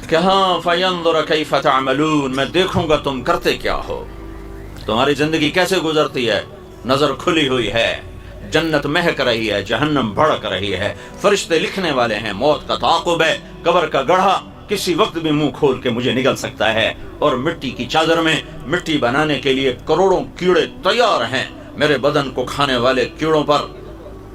کہ ہاں فینظر کیف تعملون، میں دیکھوں گا تم کرتے کیا ہو، تمہاری زندگی کیسے گزرتی ہے۔ نظر کھلی ہوئی ہے، جنت مہک رہی ہے، جہنم بھڑک رہی ہے، فرشتے لکھنے والے ہیں، موت کا تعاقب ہے، قبر کا گڑھا کسی وقت بھی منہ کھول کے مجھے نگل سکتا ہے، اور مٹی کی چادر میں مٹی بنانے کے لیے کروڑوں کیڑے تیار ہیں۔ میرے بدن کو کھانے والے کیڑوں پر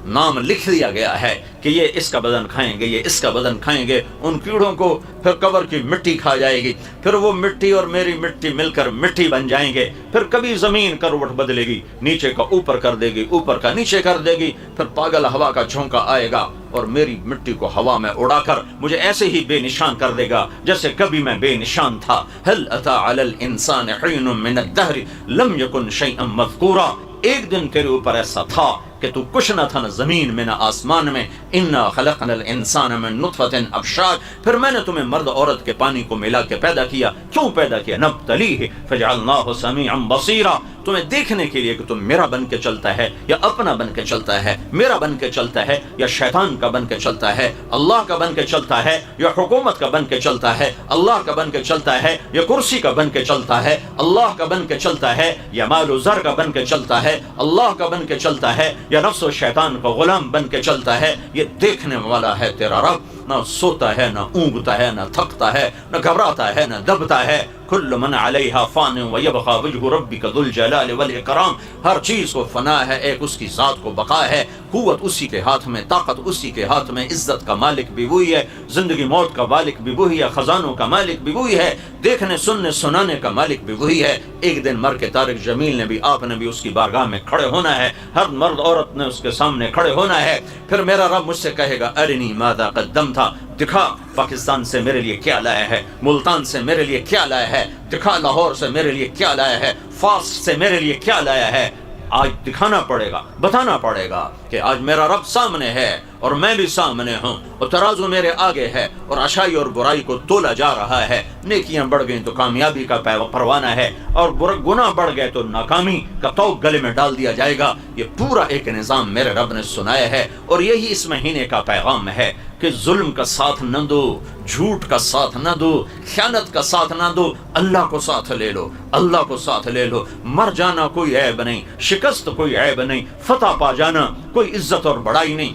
نام لکھ دیا گیا ہے کہ یہ اس کا بدن کھائیں گے، یہ اس کا بدن کھائیں گے۔ ان کیڑوں کو پھر قبر کی مٹی کھا جائے گی، پھر وہ مٹی اور میری مٹی مل کر مٹی بن جائیں گے۔ پھر کبھی زمین کروٹ بدلے گی، نیچے کا اوپر کر دے گی، اوپر کا نیچے کر دے گی، پھر پاگل ہوا کا جھونکا آئے گا اور میری مٹی کو ہوا میں اڑا کر مجھے ایسے ہی بے نشان کر دے گا جیسے کبھی میں بے نشان تھا۔ هل اتى على الانسان حين من الدهر لم يكن شيئا مذكورا، ایک دن تیرے اوپر ایسا تھا کہ تو کچھ نہ تھا، نہ زمین میں نہ آسمان میں۔ انا خلقنا الانسان من نطفة ابشار، پھر میں نے تمہیں مرد عورت کے پانی کو ملا کے پیدا کیا۔ کیوں پیدا کیا؟ نبتلیہ فجعلناہ سمیعا بصیرا، تمہیں دیکھنے کے لیے کہ تم میرا بن کے چلتا ہے یا اپنا بن کے چلتا ہے، میرا بن کے چلتا ہے یا شیطان کا بن کے چلتا ہے، اللہ کا بن کے چلتا ہے یا حکومت کا بن کے چلتا ہے، اللہ کا بن کے چلتا ہے یا کرسی کا بن کے چلتا ہے، اللہ کا بن کے چلتا ہے یا مال و زر کا بن کے چلتا ہے، اللہ کا بن کے چلتا ہے یا نفس و شیطان کا غلام بن کے چلتا ہے۔ یہ دیکھنے والا ہے تیرا رب، نہ سوتا ہے، نہ اونگتا ہے، نہ تھکتا ہے، نہ گھبراتا ہے، نہ دبتا ہے۔ کل من علیہا فان ویبقى وجہ ربک ذو الجلال والاکرام، ہر چیز کو فنا ہے، ایک اس کی ذات کو بقا ہے، قوت اسی کے ہاتھ میں، طاقت اسی کے ہاتھ میں، عزت کا مالک بھی وہی ہے، زندگی موت کا مالک بھی وہی ہے، خزانوں کا مالک بھی وہی ہے، دیکھنے سننے سنانے کا مالک بھی وہی ہے۔ ایک دن مر کے طارق جمیل نے بھی، آپ نے بھی اس کی بارگاہ میں کھڑے ہونا ہے، ہر مرد عورت نے اس کے سامنے کھڑے ہونا ہے۔ پھر میرا رب مجھ سے کہے گا ارنی ماذا قدمت، دکھا پاکستان سے میرے لیے کیا لایا ہے، ملتان سے میرے لیے کیا لایا ہے، دکھا لاہور سے میرے لیے کیا لایا ہے، فاس سے میرے لیے کیا لایا ہے۔ آج دکھانا پڑے گا، بتانا پڑے گا کہ آج میرا رب سامنے ہے اور میں بھی سامنے ہوں، اور ترازو میرے آگے ہے اور اچھائی اور برائی کو تولا جا رہا ہے۔ نیکیاں بڑھ گئیں تو کامیابی کا پروانہ ہے، اور گناہ بڑھ گئے تو ناکامی کا توق گلے میں ڈال دیا جائے گا۔ یہ پورا ایک نظام میرے رب نے سنایا ہے، اور یہی اس مہینے کا پیغام ہے کہ ظلم کا ساتھ نہ دو، جھوٹ کا ساتھ نہ دو، خیانت کا ساتھ نہ دو، اللہ کو ساتھ لے لو، اللہ کو ساتھ لے لو۔ مر جانا کوئی عیب نہیں، شکست کوئی عیب نہیں، فتح پا جانا کوئی عزت اور بڑائی نہیں،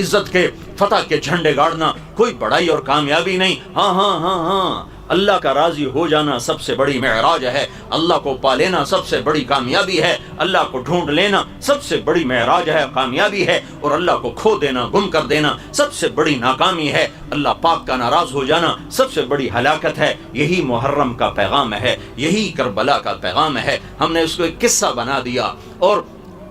عزت کے فتح کے جھنڈے گاڑنا کوئی بڑائی اور کامیابی نہیں۔ ہاں ہاں ہاں ہاں، اللہ کا راضی ہو جانا سب سے بڑی معراج ہے، اللہ کو پا لینا سب سے بڑی کامیابی ہے، اللہ کو ڈھونڈ لینا سب سے بڑی معراج ہے، کامیابی ہے، اور اللہ کو کھو دینا، گم کر دینا سب سے بڑی ناکامی ہے، اللہ پاک کا ناراض ہو جانا سب سے بڑی ہلاکت ہے۔ یہی محرم کا پیغام ہے، یہی کربلا کا پیغام ہے۔ ہم نے اس کو ایک قصہ بنا دیا،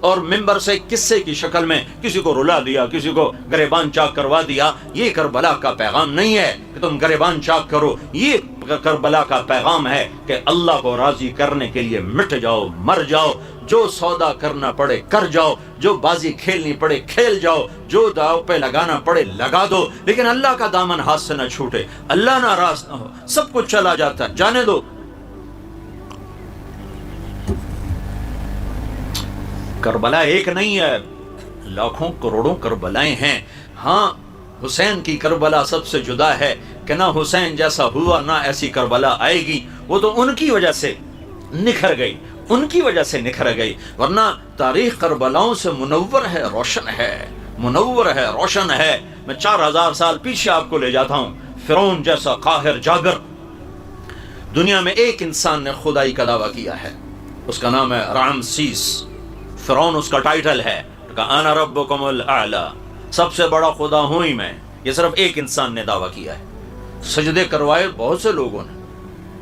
اور ممبر سے قصے کی شکل میں کسی کو رلا دیا، کسی کو گریبان چاک کروا دیا۔ یہ کربلا کا پیغام نہیں ہے کہ تم گریبان چاک کرو، یہ کربلا کا پیغام ہے کہ اللہ کو راضی کرنے کے لیے مٹ جاؤ، مر جاؤ، جو سودا کرنا پڑے کر جاؤ، جو بازی کھیلنی پڑے کھیل جاؤ، جو داؤ پہ لگانا پڑے لگا دو، لیکن اللہ کا دامن ہاتھ سے نہ چھوٹے، اللہ ناراض نہ ہو۔ سب کچھ چلا جاتا ہے، جانے دو۔ کربلا ایک نہیں ہے، لاکھوں کروڑوں کربلائیں ہیں۔ ہاں، حسین کی کربلا سب سے جدا ہے کہ نہ حسین جیسا ہوا، نہ ایسی کربلا آئے گی۔ وہ تو ان کی وجہ سے نکھر گئی، ان کی وجہ سے نکھر گئی، ورنہ تاریخ کربلاؤں سے منور ہے، روشن ہے، منور ہے، روشن ہے۔ میں 4000 سال پیچھے آپ کو لے جاتا ہوں۔ فرعون جیسا قاہر جابر، دنیا میں ایک انسان نے خدائی کا دعویٰ کیا ہے، اس کا نام ہے رامسیس۔ فرعون اس کا ٹائٹل ہے کہ انا ربکم الاعلی، سب سے بڑا خدا ہوں ہی میں۔ یہ صرف ایک انسان نے دعویٰ کیا ہے، سجدے کروائے بہت سے لوگوں نے،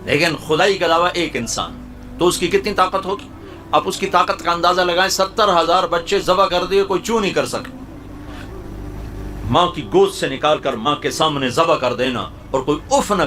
لیکن خدائی کا دعویٰ ایک انسان۔ تو اس کی کتنی طاقت ہوگی؟ آپ اس کی طاقت کا اندازہ لگائیں۔ 70,000 بچے ذبح کر دیے، کوئی چوں نہیں کر سکے۔ ماں کی گود سے نکال کر ماں کے سامنے ذبح کر دینا اور کوئی اف نہ